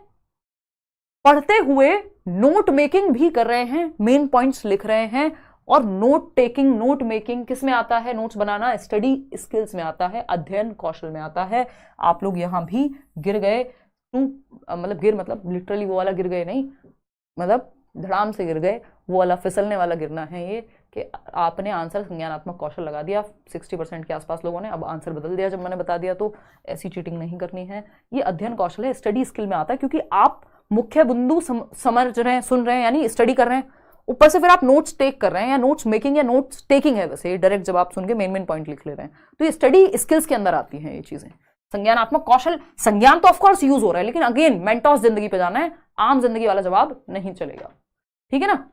पढ़ते हुए नोट मेकिंग भी कर रहे हैं, मेन पॉइंट्स लिख रहे हैं। और नोट मेकिंग किस में आता है? नोट्स बनाना स्टडी स्किल्स में आता है, अध्ययन कौशल में आता है। आप लोग यहां भी गिर गए, मतलब लिटरली वो वाला गिर गए नहीं, मतलब धड़ाम से गिर गए, वो वाला फिसलने वाला गिरना है ये, कि आपने आंसर संज्ञानात्मक कौशल लगा दिया। 60% के आसपास लोगों ने अब आंसर बदल दिया जब मैंने बता दिया, तो ऐसी चीटिंग नहीं करनी है। ये अध्ययन कौशल है, स्टडी स्किल में आता है, क्योंकि आप मुख्य बिंदु समझ रहे हैं, सुन रहे हैं, यानी स्टडी कर रहे हैं, ऊपर से फिर आप नोट्स टेक कर रहे हैं, या नोट्स मेकिंग या नोट्स टेकिंग है वैसे, डायरेक्ट जब आप सुन के मेन पॉइंट लिख ले रहे हैं, तो ये स्टडी स्किल्स के अंदर आती हैं ये चीजें। संज्ञानात्मक कौशल, संज्ञान तो ऑफकोर्स यूज हो रहा है, लेकिन अगेन मेंटोस जिंदगी पे जाना है, आम जिंदगी वाला जवाब नहीं चलेगा। ठीक है ना।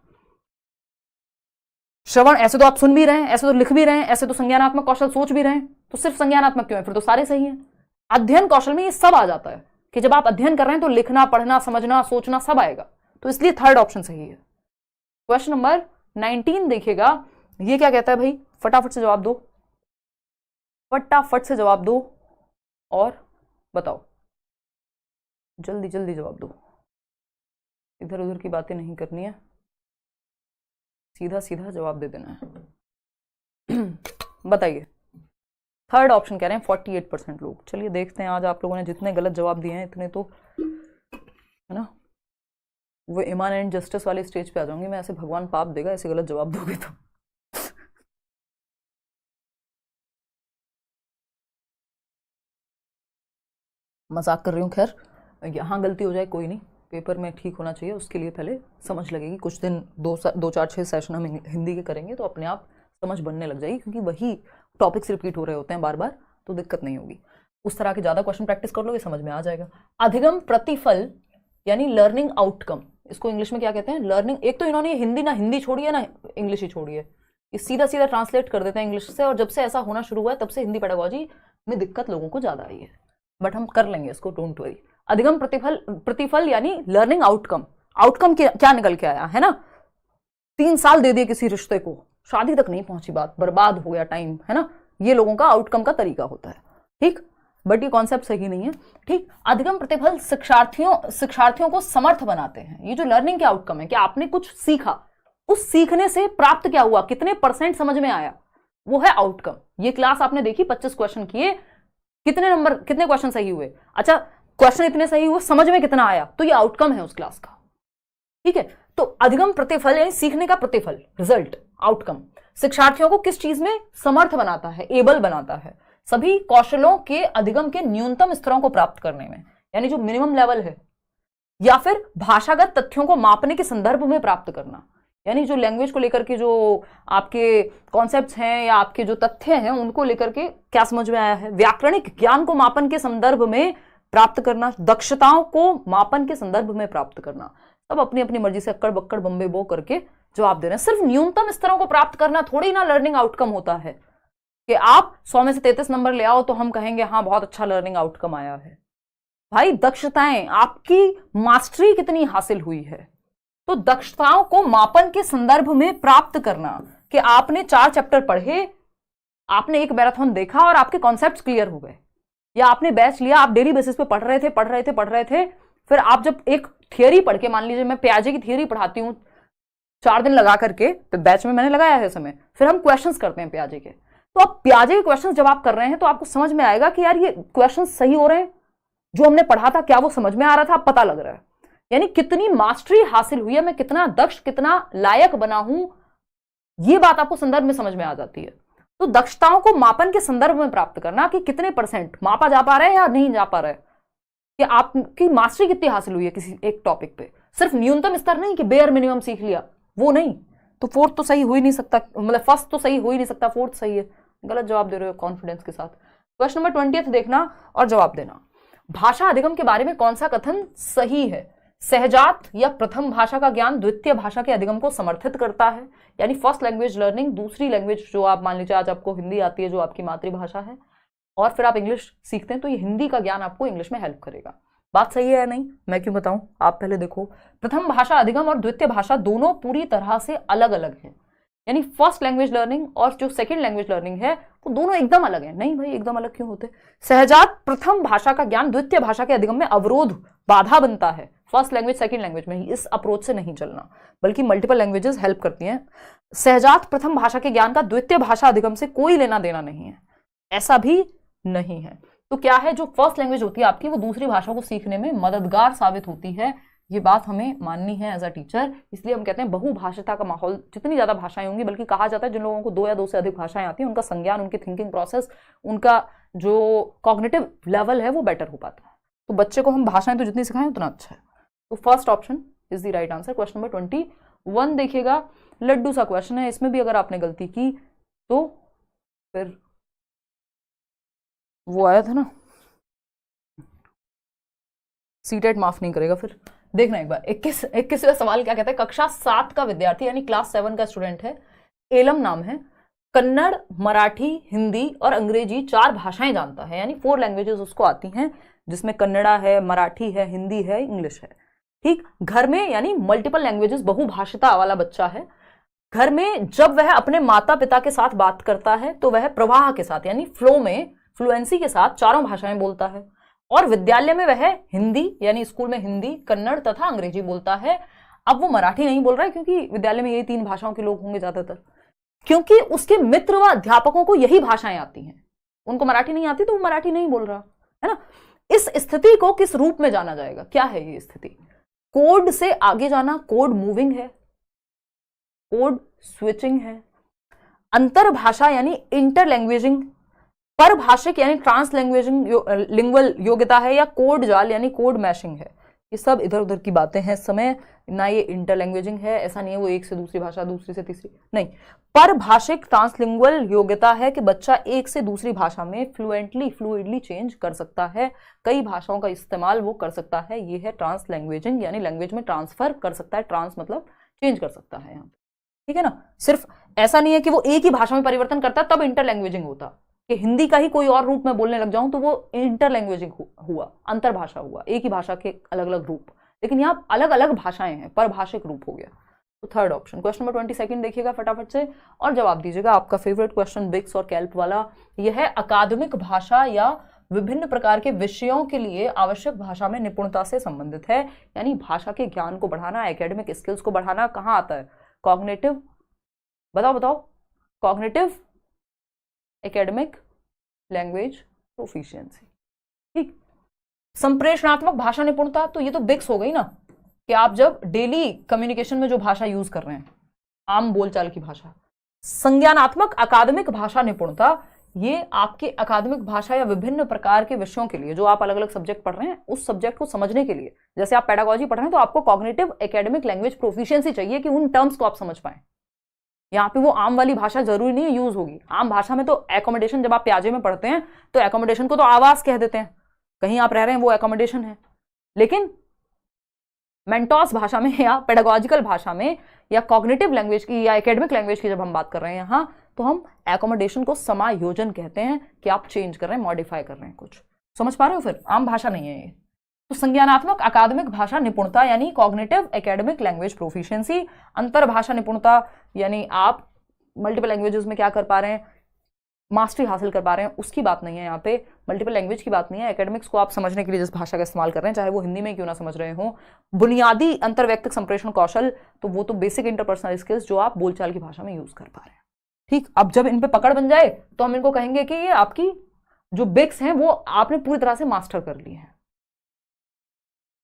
श्रवण, ऐसे तो आप सुन भी रहे हैं, ऐसे तो लिख भी रहे हैं, ऐसे तो संज्ञानात्मक कौशल सोच भी रहे हैं, तो सिर्फ संज्ञानात्मक क्यों है? फिर तो सारे सही हैं। अध्ययन कौशल में ये सब आ जाता है कि जब आप अध्ययन कर रहे हैं तो लिखना, पढ़ना, समझना, सोचना सब आएगा, तो इसलिए थर्ड ऑप्शन सही है। क्वेश्चन नंबर 19 देखिएगा, ये क्या कहता है भाई? फटाफट से जवाब दो, फटाफट से जवाब दो और बताओ, जल्दी जल्दी जवाब दो, इधर उधर की बातें नहीं करनी है, सीधा सीधा जवाब दे देना है। बताइए। थर्ड ऑप्शन कह रहे हैं 48% लोग। चलिए देखते हैं आज आप लोगों ने जितने गलत जवाब दिए हैं इतने तो, है ना, वो ईमान एंड जस्टिस वाले स्टेज पे आ जाऊंगी मैं, ऐसे भगवान पाप देगा ऐसे गलत जवाब दोगे तो। मजाक कर रही हूँ। खैर यहाँ गलती हो जाए कोई नहीं, पेपर में ठीक होना चाहिए, उसके लिए पहले समझ लगेगी। कुछ दिन 2-4-6 सेशन हम हिंदी के करेंगे तो अपने आप समझ बनने लग जाएगी, क्योंकि वही टॉपिक्स रिपीट हो रहे होते हैं बार बार, तो दिक्कत नहीं होगी। उस तरह के ज़्यादा क्वेश्चन प्रैक्टिस कर लोगे समझ में आ जाएगा। अधिगम प्रतिफल यानी लर्निंग आउटकम, इसको इंग्लिश में क्या कहते हैं? लर्निंग। एक तो इन्होंने हिंदी ना हिंदी छोड़ी है ना इंग्लिश ही छोड़ी है, ये सीधा सीधा ट्रांसलेट कर देते हैं इंग्लिश से, और जब से ऐसा होना शुरू हुआ है तब से हिंदी पेडागोजी में दिक्कत लोगों को ज़्यादा आई है, बट हम कर लेंगे इसको, डोंट वरी। अधिगम प्रतिफल यानी लर्निंग आउटकम। आउटकम क्या निकल के आया है ना? 3 साल दे दिए किसी रिश्ते को, शादी तक नहीं पहुंची बात, बर्बाद हो गया टाइम, है ना? ये लोगों का आउटकम का तरीका होता है, ठीक, बट ये कॉन्सेप्ट सही नहीं है, ठीक। अधिगम प्रतिफल शिक्षार्थियों को समर्थ बनाते हैं। ये जो लर्निंग के आउटकम है कि आपने कुछ सीखा, उस सीखने से प्राप्त क्या हुआ, कितने % समझ में आया, वो है आउटकम। ये क्लास आपने देखी, 25 क्वेश्चन किए, कितने क्वेश्चन सही हुए? अच्छा, क्वेश्चन इतने सही हुए, समझ में कितना आया, तो ये आउटकम है उस क्लास का, ठीक है। तो अधिगम प्रतिफल यानी सीखने का प्रतिफल, रिजल्ट, आउटकम, शिक्षार्थियों को किस चीज में समर्थ बनाता है, एबल बनाता है, सभी कौशलों के अधिगम के न्यूनतम स्तरों को प्राप्त करने में, यानी जो मिनिमम लेवल है, या फिर भाषागत तथ्यों को मापने के संदर्भ में प्राप्त करना, यानी जो लैंग्वेज को लेकर के जो आपके कॉन्सेप्ट्स हैं या आपके जो तथ्य हैं उनको लेकर के क्या समझ में आया है, व्याकरणिक ज्ञान को मापन के संदर्भ में प्राप्त करना, दक्षताओं को मापन के संदर्भ में प्राप्त करना, सब अपनी अपनी मर्जी से अक्कड़ बक्कड़ बम्बे बो करके जवाब दे रहे हैं। सिर्फ न्यूनतम स्तरों को प्राप्त करना थोड़ी ना लर्निंग आउटकम होता है कि आप 100 में से 33 नंबर ले आओ तो हम कहेंगे हाँ बहुत अच्छा लर्निंग आउटकम आया है। भाई दक्षताएं, आपकी मास्टरी कितनी हासिल हुई है, तो दक्षताओं को मापन के संदर्भ में प्राप्त करना कि आपने 4 चैप्टर पढ़े, आपने एक मैराथन देखा और आपके कॉन्सेप्ट्स क्लियर हो गए, या आपने बैच लिया, आप डेली बेसिस पे पढ़ रहे थे, फिर आप जब एक थियरी पढ़ के, मान लीजिए मैं पियाजे की थियरी पढ़ाती हूँ 4 दिन लगा करके, तो बैच में मैंने लगाया है समय, फिर हम क्वेश्चंस करते हैं पियाजे के, तो आप पियाजे के क्वेश्चंस जब आप कर रहे हैं तो आपको समझ में आएगा कि यार ये क्वेश्चंस सही हो रहे हैं, जो हमने पढ़ा था क्या वो समझ में आ रहा था, पता लग रहा है, यानी कितनी मास्टरी हासिल हुई है, मैं कितना दक्ष, कितना लायक बना हूं, ये बात आपको संदर्भ में समझ में आ जाती है। तो दक्षताओं को मापन के संदर्भ में प्राप्त करना कि कितने % मापा जा पा रहा है या नहीं जा पा रहा है, कि आपकी मास्टरी कितनी हासिल हुई है किसी एक टॉपिक पे, सिर्फ न्यूनतम स्तर नहीं कि बेयर मिनिमम सीख लिया, वो नहीं, तो 4th तो सही हो ही नहीं सकता, मतलब 1st तो सही हो ही नहीं सकता, 4th सही है, गलत जवाब दे रहे हो कॉन्फिडेंस के साथ। क्वेश्चन नंबर 20 देखना और जवाब देना। भाषा अधिगम के बारे में कौन सा कथन सही है? सहजात या प्रथम भाषा का ज्ञान द्वितीय भाषा के अधिगम को समर्थित करता है, यानी फर्स्ट लैंग्वेज लर्निंग, दूसरी लैंग्वेज जो आप मान लीजिए आज आपको हिंदी आती है जो आपकी मातृभाषा है, और फिर आप इंग्लिश सीखते हैं, तो ये हिंदी का ज्ञान आपको इंग्लिश में हेल्प करेगा। बात सही है या नहीं, मैं क्यों बताऊं, आप पहले देखो। प्रथम भाषा अधिगम और द्वितीय भाषा दोनों पूरी तरह से अलग अलग है, यानी फर्स्ट लैंग्वेज लर्निंग और जो सेकंड लैंग्वेज लर्निंग है वो दोनों एकदम अलग है। नहीं भाई, एकदम अलग क्यों होते? सहजात प्रथम भाषा का ज्ञान द्वितीय भाषा के अधिगम में अवरोध, बाधा बनता है, फर्स्ट लैंग्वेज सेकंड लैंग्वेज में ही। इस अप्रोच से नहीं चलना, बल्कि मल्टीपल लैंग्वेजेस हेल्प करती हैं। सहजात प्रथम भाषा के ज्ञान का द्वितीय भाषा अधिगम से कोई लेना देना नहीं है, ऐसा भी नहीं है। तो क्या है, जो फर्स्ट लैंग्वेज होती है आपकी वो दूसरी भाषा को सीखने में मददगार साबित होती है, ये बात हमें माननी है एज अ टीचर। इसलिए हम कहते हैं बहुभाषिता का माहौल, जितनी ज्यादा भाषाएं होंगी, बल्कि कहा जाता है जिन लोगों को 2 या 2 से अधिक भाषाएं आती हैं उनका संज्ञान, उनकी थिंकिंग प्रोसेस, उनका जो कॉग्निटिव लेवल है वो बेटर हो पाता है। तो बच्चे को हम भाषाएं तो जितनी सिखाएं उतना अच्छा है। तो first option is the right answer. Question number 21 देखिएगा, लड्डू सा क्वेश्चन है, इसमें भी अगर आपने गलती की तो फिर वो आया था ना, सीटेट माफ नहीं करेगा। फिर देखना एक बार, 21वां सवाल क्या कहता है। कक्षा 7 का विद्यार्थी यानी क्लास 7 का स्टूडेंट है, एलम नाम है, कन्नड़, मराठी, हिंदी और अंग्रेजी 4 भाषाएं जानता है, यानी 4 लैंग्वेजेस उसको आती हैं, जिसमें कन्नड़ा है, मराठी है, हिंदी है, इंग्लिश है, ठीक। घर में यानी मल्टीपल लैंग्वेजेस, बहुभाषिता वाला बच्चा है। घर में जब वह अपने माता पिता के साथ बात करता है तो वह प्रवाह के साथ यानी फ्लो में, फ्लुएंसी के साथ 4 भाषाएं बोलता है, और विद्यालय में वह हिंदी यानी स्कूल में हिंदी, कन्नड़ तथा अंग्रेजी बोलता है। अब वो मराठी नहीं बोल रहा है क्योंकि विद्यालय में यही 3 भाषाओं के लोग होंगे ज्यादातर, क्योंकि उसके मित्र व अध्यापकों को यही भाषाएं आती हैं, उनको मराठी नहीं आती तो वो मराठी नहीं बोल रहा है ना। इस स्थिति को किस रूप में जाना जाएगा? क्या है ये स्थिति? कोड से आगे जाना, कोड मूविंग है, कोड स्विचिंग है, अंतर भाषा यानी इंटर लैंग्वेजिंग, परभाषिक यानी ट्रांस लिंगुअल योग्यता है, या कोड जाल यानी कोड मैशिंग है। ये सब इधर उधर की बातें हैं इस समय, ना ये इंटर लैंग्वेजिंग है, ऐसा नहीं है वो एक से दूसरी भाषा, दूसरी से तीसरी, नहीं। परभाषिक ट्रांसलिंगुअल योग्यता है कि बच्चा एक से दूसरी भाषा में फ्लुइडली चेंज कर सकता है, कई भाषाओं का इस्तेमाल वो कर सकता है। ये है ट्रांस लैंग्वेजिंग, यानी लैंग्वेज में ट्रांसफर कर सकता है, ट्रांस मतलब चेंज कर सकता है यहाँ, ठीक है ना। सिर्फ ऐसा नहीं है कि वो एक ही भाषा में परिवर्तन करता तब इंटर लैंग्वेजिंग होता, कि हिंदी का ही कोई और रूप में बोलने लग जाऊं तो वो इंटर लैंग्वेजिंग हुआ, अंतर भाषा हुआ, एक ही भाषा के अलग अलग रूप। लेकिन यहाँ अलग अलग भाषाएं हैं, परभाषिक रूप हो गया। तो थर्ड ऑप्शन। क्वेश्चन नंबर 22 देखिएगा फटाफट से और जवाब दीजिएगा। आपका फेवरेट क्वेश्चन बिक्स और कैल्प वाला, यह है अकादमिक भाषा या विभिन्न प्रकार के विषयों के लिए आवश्यक भाषा में निपुणता से संबंधित है, यानी भाषा के ज्ञान को बढ़ाना, एकेडमिक स्किल्स को बढ़ाना। कहाँ आता है? कॉग्निटिव, बताओ, कॉग्निटिव, एकेडमिक, लैंग्वेज प्रोफिशिएंसी, ठीक। संप्रेषणात्मक भाषा निपुणता, तो ये तो बिक्स हो गई ना, कि आप जब डेली कम्युनिकेशन में जो भाषा यूज कर रहे हैं, आम बोलचाल की भाषा। संज्ञानात्मक अकादमिक भाषा निपुणता, ये आपके अकादमिक भाषा या विभिन्न प्रकार के विषयों के लिए, जो आप अलग अलग सब्जेक्ट पढ़ रहे हैं, उस सब्जेक्ट को समझने के लिए, जैसे आप पेडागोजी पढ़ रहे हैं तो आपको कॉग्निटिव एकेडमिक लैंग्वेज प्रोफिशिएंसी चाहिए कि उन टर्म्स को आप समझ पाए। यहाँ पे वो आम वाली भाषा जरूरी नहीं है यूज होगी। आम भाषा में तो एकोमोडेशन, जब आप प्याजे में पढ़ते हैं तो एकोमोडेशन को तो आवास कह देते हैं, कहीं आप रह रहे हैं वो एकोमोडेशन है। लेकिन मेंटोस भाषा में या पेडागोजिकल भाषा में या कॉग्निटिव लैंग्वेज की या एकेडमिक लैंग्वेज की जब हम बात कर रहे हैं यहाँ, तो हम एकोमोडेशन को समायोजन कहते हैं, कि आप चेंज कर रहे हैं, मॉडिफाई कर रहे हैं कुछ। समझ पा रहे हो? फिर आम भाषा नहीं है ये। तो संज्ञानात्मक अकादमिक भाषा निपुणता यानी कॉग्निटिव एकेडमिक लैंग्वेज प्रोफिशिएंसी। अंतर भाषा निपुणता यानी आप मल्टीपल लैंग्वेजेस में क्या कर पा रहे हैं, मास्टरी हासिल कर पा रहे हैं, उसकी बात नहीं है यहाँ पे। मल्टीपल लैंग्वेज की बात नहीं है। एकेडमिक्स को आप समझने के लिए जिस भाषा का इस्तेमाल कर रहे हैं, चाहे वो हिंदी में क्यों ना समझ रहे हो। बुनियादी अंतर्वैयक्तिक संप्रेषण कौशल, तो वो तो बेसिक इंटरपर्सनल स्किल्स जो आप बोलचाल की भाषा में यूज कर पा रहे हैं, ठीक। अब जब इन पे पकड़ बन जाए तो हम इनको कहेंगे कि ये आपकी जो बिक्स हैं वो आपने पूरी तरह से मास्टर कर ली है।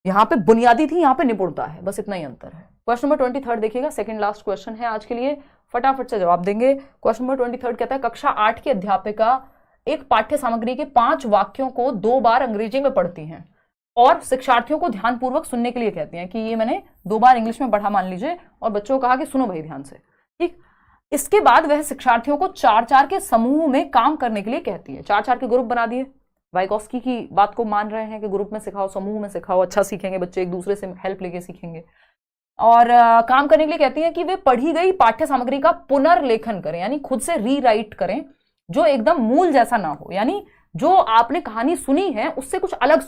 यहाँ पे बुनियादी थी, यहाँ पे निपुणता है, बस इतना ही अंतर है। क्वेश्चन नंबर 23 देखिएगा, सेकंड लास्ट क्वेश्चन है आज के लिए, फटाफट से जवाब देंगे। क्वेश्चन नंबर 23 कहता है कक्षा 8 की अध्यापिका एक पाठ्य सामग्री के 5 वाक्यों को 2 बार अंग्रेजी में पढ़ती हैं और शिक्षार्थियों को ध्यानपूर्वक सुनने के लिए कहती हैं, कि ये मैंने 2 बार इंग्लिश में पढ़ा मान लीजिए, और बच्चों को कहा कि सुनो भाई ध्यान से, ठीक। इसके बाद वह शिक्षार्थियों को 4-4 के समूह में काम करने के लिए कहती है। 4-4 के ग्रुप बना दिए, वाइगॉस्की की बात को मान रहे हैं कि ग्रुप में सिखाओ, समूह में सिखाओ, अच्छा सीखेंगे बच्चे, एक दूसरे से हेल्प लेके सीखेंगे। और काम करने के लिए कहती हैं कि वे पढ़ी गई पाठ्य सामग्री का पुनर्लेखन करें, यानी खुद से रीराइट करें, जो एकदम मूल जैसा ना हो, यानी जो आपने कहानी सुनी है उससे कुछ अलग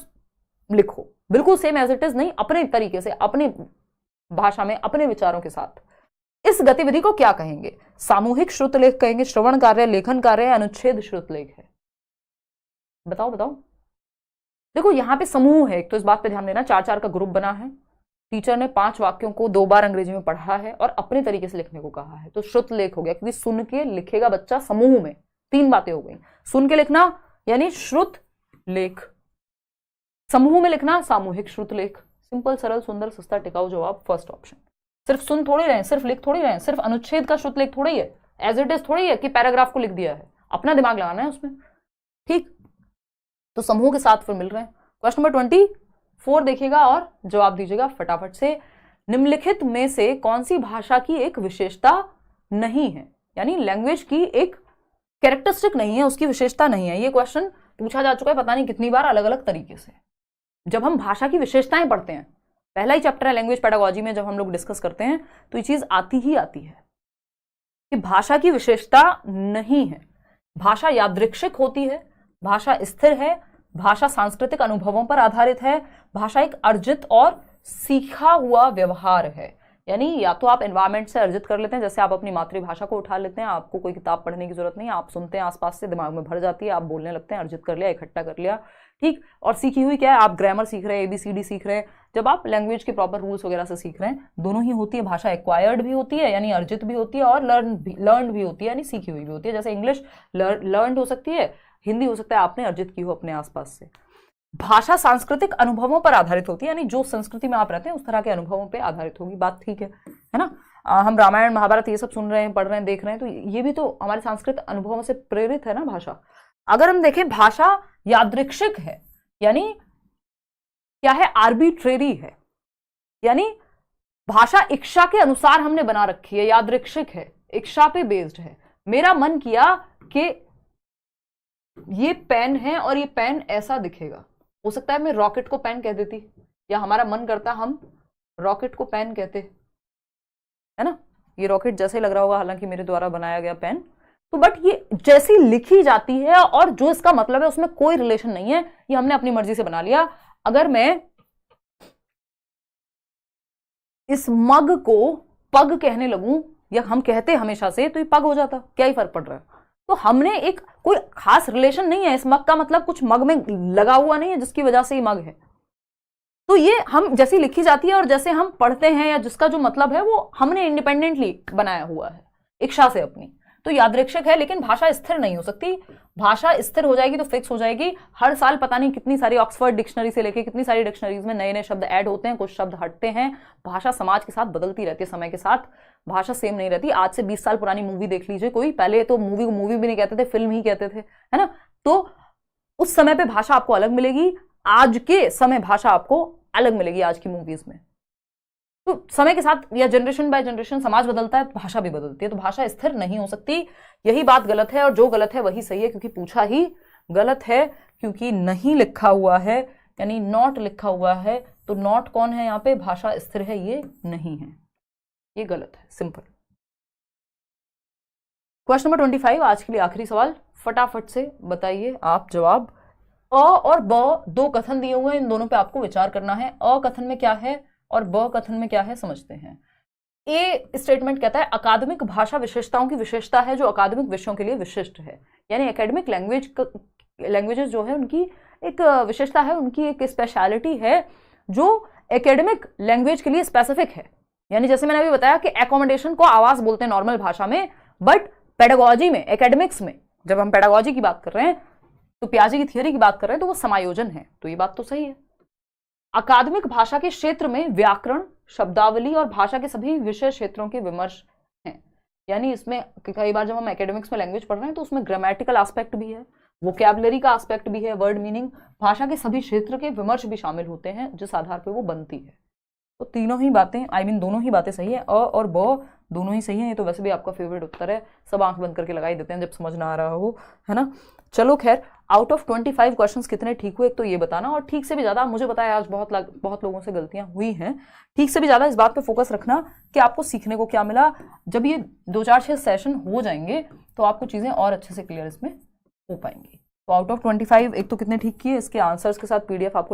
लिखो, बिल्कुल सेम एज इट इज नहीं, अपने तरीके से, अपनी भाषा में, अपने विचारों के साथ। इस गतिविधि को क्या कहेंगे? सामूहिक श्रुतलेख कहेंगे, श्रवण कार्य, लेखन कार्य, अनुच्छेद श्रुतलेख है? बताओ। देखो यहाँ पे समूह है, एक तो इस बात पे ध्यान देना, 4-4 का ग्रुप बना है, टीचर ने 5 वाक्यों को 2 बार अंग्रेजी में पढ़ा है और अपने तरीके से लिखने को कहा है, तो श्रुतलेख हो गया, क्योंकि सुन के लिखेगा बच्चा समूह में। 3 बातें हो गई, सुन के लिखना यानी श्रुत लेख, समूह में लिखना सामूहिक श्रुतलेख। सिंपल, सरल, सुंदर, सस्ता, टिकाऊ जवाब फर्स्ट ऑप्शन। सिर्फ सुन थोड़ी रहे, सिर्फ लिख थोड़ी रहे, सिर्फ अनुच्छेद का श्रुतलेख थोड़ी है, एज इट इज थोड़ी है कि पैराग्राफ को लिख दिया है, अपना दिमाग लगाना है उसमें, ठीक। तो समूह के साथ फिर मिल रहे हैं। क्वेश्चन नंबर 24 देखिएगा और जवाब दीजिएगा फटाफट से। निम्नलिखित में से कौन सी भाषा की एक विशेषता नहीं है, यानी लैंग्वेज की एक कैरेक्टरिस्टिक नहीं है, उसकी विशेषता नहीं है। ये क्वेश्चन पूछा जा चुका है पता नहीं कितनी बार अलग अलग तरीके से। जब हम भाषा की विशेषताएं पढ़ते हैं, पहला ही चैप्टर है लैंग्वेज पेडागोजी में, जब हम लोग डिस्कस करते हैं तो ये चीज आती है कि भाषा की विशेषता नहीं है, भाषा यादृच्छिक होती है, भाषा स्थिर है, भाषा सांस्कृतिक अनुभवों पर आधारित है, भाषा एक अर्जित और सीखा हुआ व्यवहार है। यानी या तो आप एनवायरमेंट से अर्जित कर लेते हैं, जैसे आप अपनी मातृभाषा को उठा लेते हैं, आपको कोई किताब पढ़ने की जरूरत नहीं, आप सुनते हैं आसपास से, दिमाग में भर जाती है, आप बोलने लगते हैं, अर्जित कर लिया, इकट्ठा कर लिया, ठीक। और सीखी हुई क्या है? आप ग्रामर सीख रहे हैं, ABCD सीख रहे हैं। जब आप लैंग्वेज के प्रॉपर रूल्स वगैरह से सीख रहे हैं, दोनों ही होती है। भाषा एक्वायर्ड भी होती है यानी अर्जित भी होती है, और लर्न भी होती है यानी सीखी हुई भी होती है। जैसे इंग्लिश लर्न हो सकती है, हिंदी हो सकता है आपने अर्जित की हो अपने आसपास से। भाषा सांस्कृतिक अनुभवों पर आधारित होती है, यानी जो संस्कृति में आप रहते हैं उस तरह के अनुभवों पर आधारित होगी। बात ठीक है ना? हम रामायण महाभारत ये सब सुन रहे हैं, पढ़ रहे हैं, देख रहे हैं, तो ये भी तो हमारे सांस्कृतिक अनुभवों से प्रेरित है ना भाषा। अगर हम देखें भाषा यादृच्छिक है, यानी क्या है, आर्बिट्रेरी है, यानी भाषा इच्छा के अनुसार हमने बना रखी है, यादृच्छिक है, इच्छा पे बेस्ड है। मेरा मन किया कि ये पेन है और ये पेन ऐसा दिखेगा, हो सकता है मैं रॉकेट को पेन कह देती, या हमारा मन करता हम रॉकेट को पेन कहते, है ना, ये रॉकेट जैसे लग रहा होगा, हालांकि मेरे द्वारा बनाया गया पेन। तो बट ये जैसी लिखी जाती है और जो इसका मतलब है उसमें कोई रिलेशन नहीं है, ये हमने अपनी मर्जी से बना लिया। अगर मैं इस मग को पग कहने लगूं, या हम कहते हमेशा से, तो ये पग हो जाता, क्या ही फर्क पड़ रहा है। तो हमने एक कोई खास रिलेशन नहीं है, इस मग का मतलब कुछ मग में लगा हुआ नहीं है जिसकी वजह से ये मग है। तो ये हम जैसी लिखी जाती है और जैसे हम पढ़ते हैं, या जिसका जो मतलब है वो हमने इंडिपेंडेंटली बनाया हुआ है इच्छा से अपनी, तो यादृच्छिक है। लेकिन भाषा स्थिर नहीं हो सकती। भाषा स्थिर हो जाएगी तो फिक्स हो जाएगी। हर साल पता नहीं कितनी सारी ऑक्सफोर्ड डिक्शनरी से लेके कितनी सारी डिक्शनरीज में नए नए शब्द ऐड होते हैं, कुछ शब्द हटते हैं। भाषा समाज के साथ बदलती रहती है, समय के साथ भाषा सेम नहीं रहती। आज से 20 साल पुरानी मूवी देख लीजिए कोई, पहले तो मूवी को मूवी भी नहीं कहते थे, फिल्म ही कहते थे, है ना। तो उस समय पे भाषा आपको अलग मिलेगी, आज के समय भाषा आपको अलग मिलेगी आज की मूवीज में। तो समय के साथ या जनरेशन बाय जनरेशन समाज बदलता है, भाषा भी बदलती है, तो भाषा स्थिर नहीं हो सकती। यही बात गलत है, और जो गलत है वही सही है, क्योंकि पूछा ही गलत है, क्योंकि नहीं लिखा हुआ है, यानी नॉट लिखा हुआ है। तो नॉट कौन है यहाँ पे, भाषा स्थिर है, ये नहीं है, ये गलत है, सिंपल। क्वेश्चन नंबर 25, आज के लिए आखिरी सवाल, फटाफट से बताइए आप जवाब। अ और ब दो कथन दिए हुए हैं, इन दोनों पे आपको विचार करना है। अ कथन में क्या है और ब कथन में क्या है, समझते हैं। ए स्टेटमेंट कहता है अकादमिक भाषा विशेषताओं की विशेषता है जो अकादमिक विषयों के लिए विशिष्ट है, यानी एकेडमिक लैंग्वेजेस जो है उनकी एक विशेषता है, उनकी एक स्पेशलिटी है जो एकेडमिक लैंग्वेज के लिए स्पेसिफिक है। यानी जैसे मैंने अभी बताया कि एकोमोडेशन को आवास बोलते हैं नॉर्मल भाषा में, बट पेडागोजी में, एकेडमिक्स में जब हम पेडागोजी की बात कर रहे हैं, तो पियाजे की थियरी की बात कर रहे हैं, तो वो समायोजन है। तो ये बात तो सही है। अकादमिक भाषा के क्षेत्र में व्याकरण, शब्दावली और भाषा के सभी विषय क्षेत्रों के विमर्श हैं। यानी इसमें कई बार जब हम एकेडमिक्स में लैंग्वेज पढ़ रहे हैं तो उसमें ग्रामेटिकल एस्पेक्ट भी है, वोकैबुलरी का एस्पेक्ट भी है, वर्ड मीनिंग, भाषा के सभी क्षेत्र के विमर्श भी शामिल होते हैं जिस आधार पर वो बनती है। तो तीनों ही बातें, दोनों ही बातें सही है। अ और ब दोनों ही सही है। ये तो वैसे भी आपका फेवरेट उत्तर है, सब आंख बंद करके लगाई देते हैं जब समझ ना आ रहा हो, है ना। चलो खैर, आउट ऑफ 25 क्वेश्चंस कितने ठीक हुए एक तो ये बताना, और ठीक से भी ज्यादा, मुझे बताया आज बहुत लोगों से गलतियां हुई हैं, ठीक से भी ज्यादा इस बात पे फोकस रखना कि आपको सीखने को क्या मिला। जब ये 2-4-6 सेशन हो जाएंगे तो आपको चीजें और अच्छे से क्लियर इसमें हो पाएंगी। तो आउट ऑफ 25 एक तो कितने ठीक किए, इसके आंसर्स के साथ PDF आपको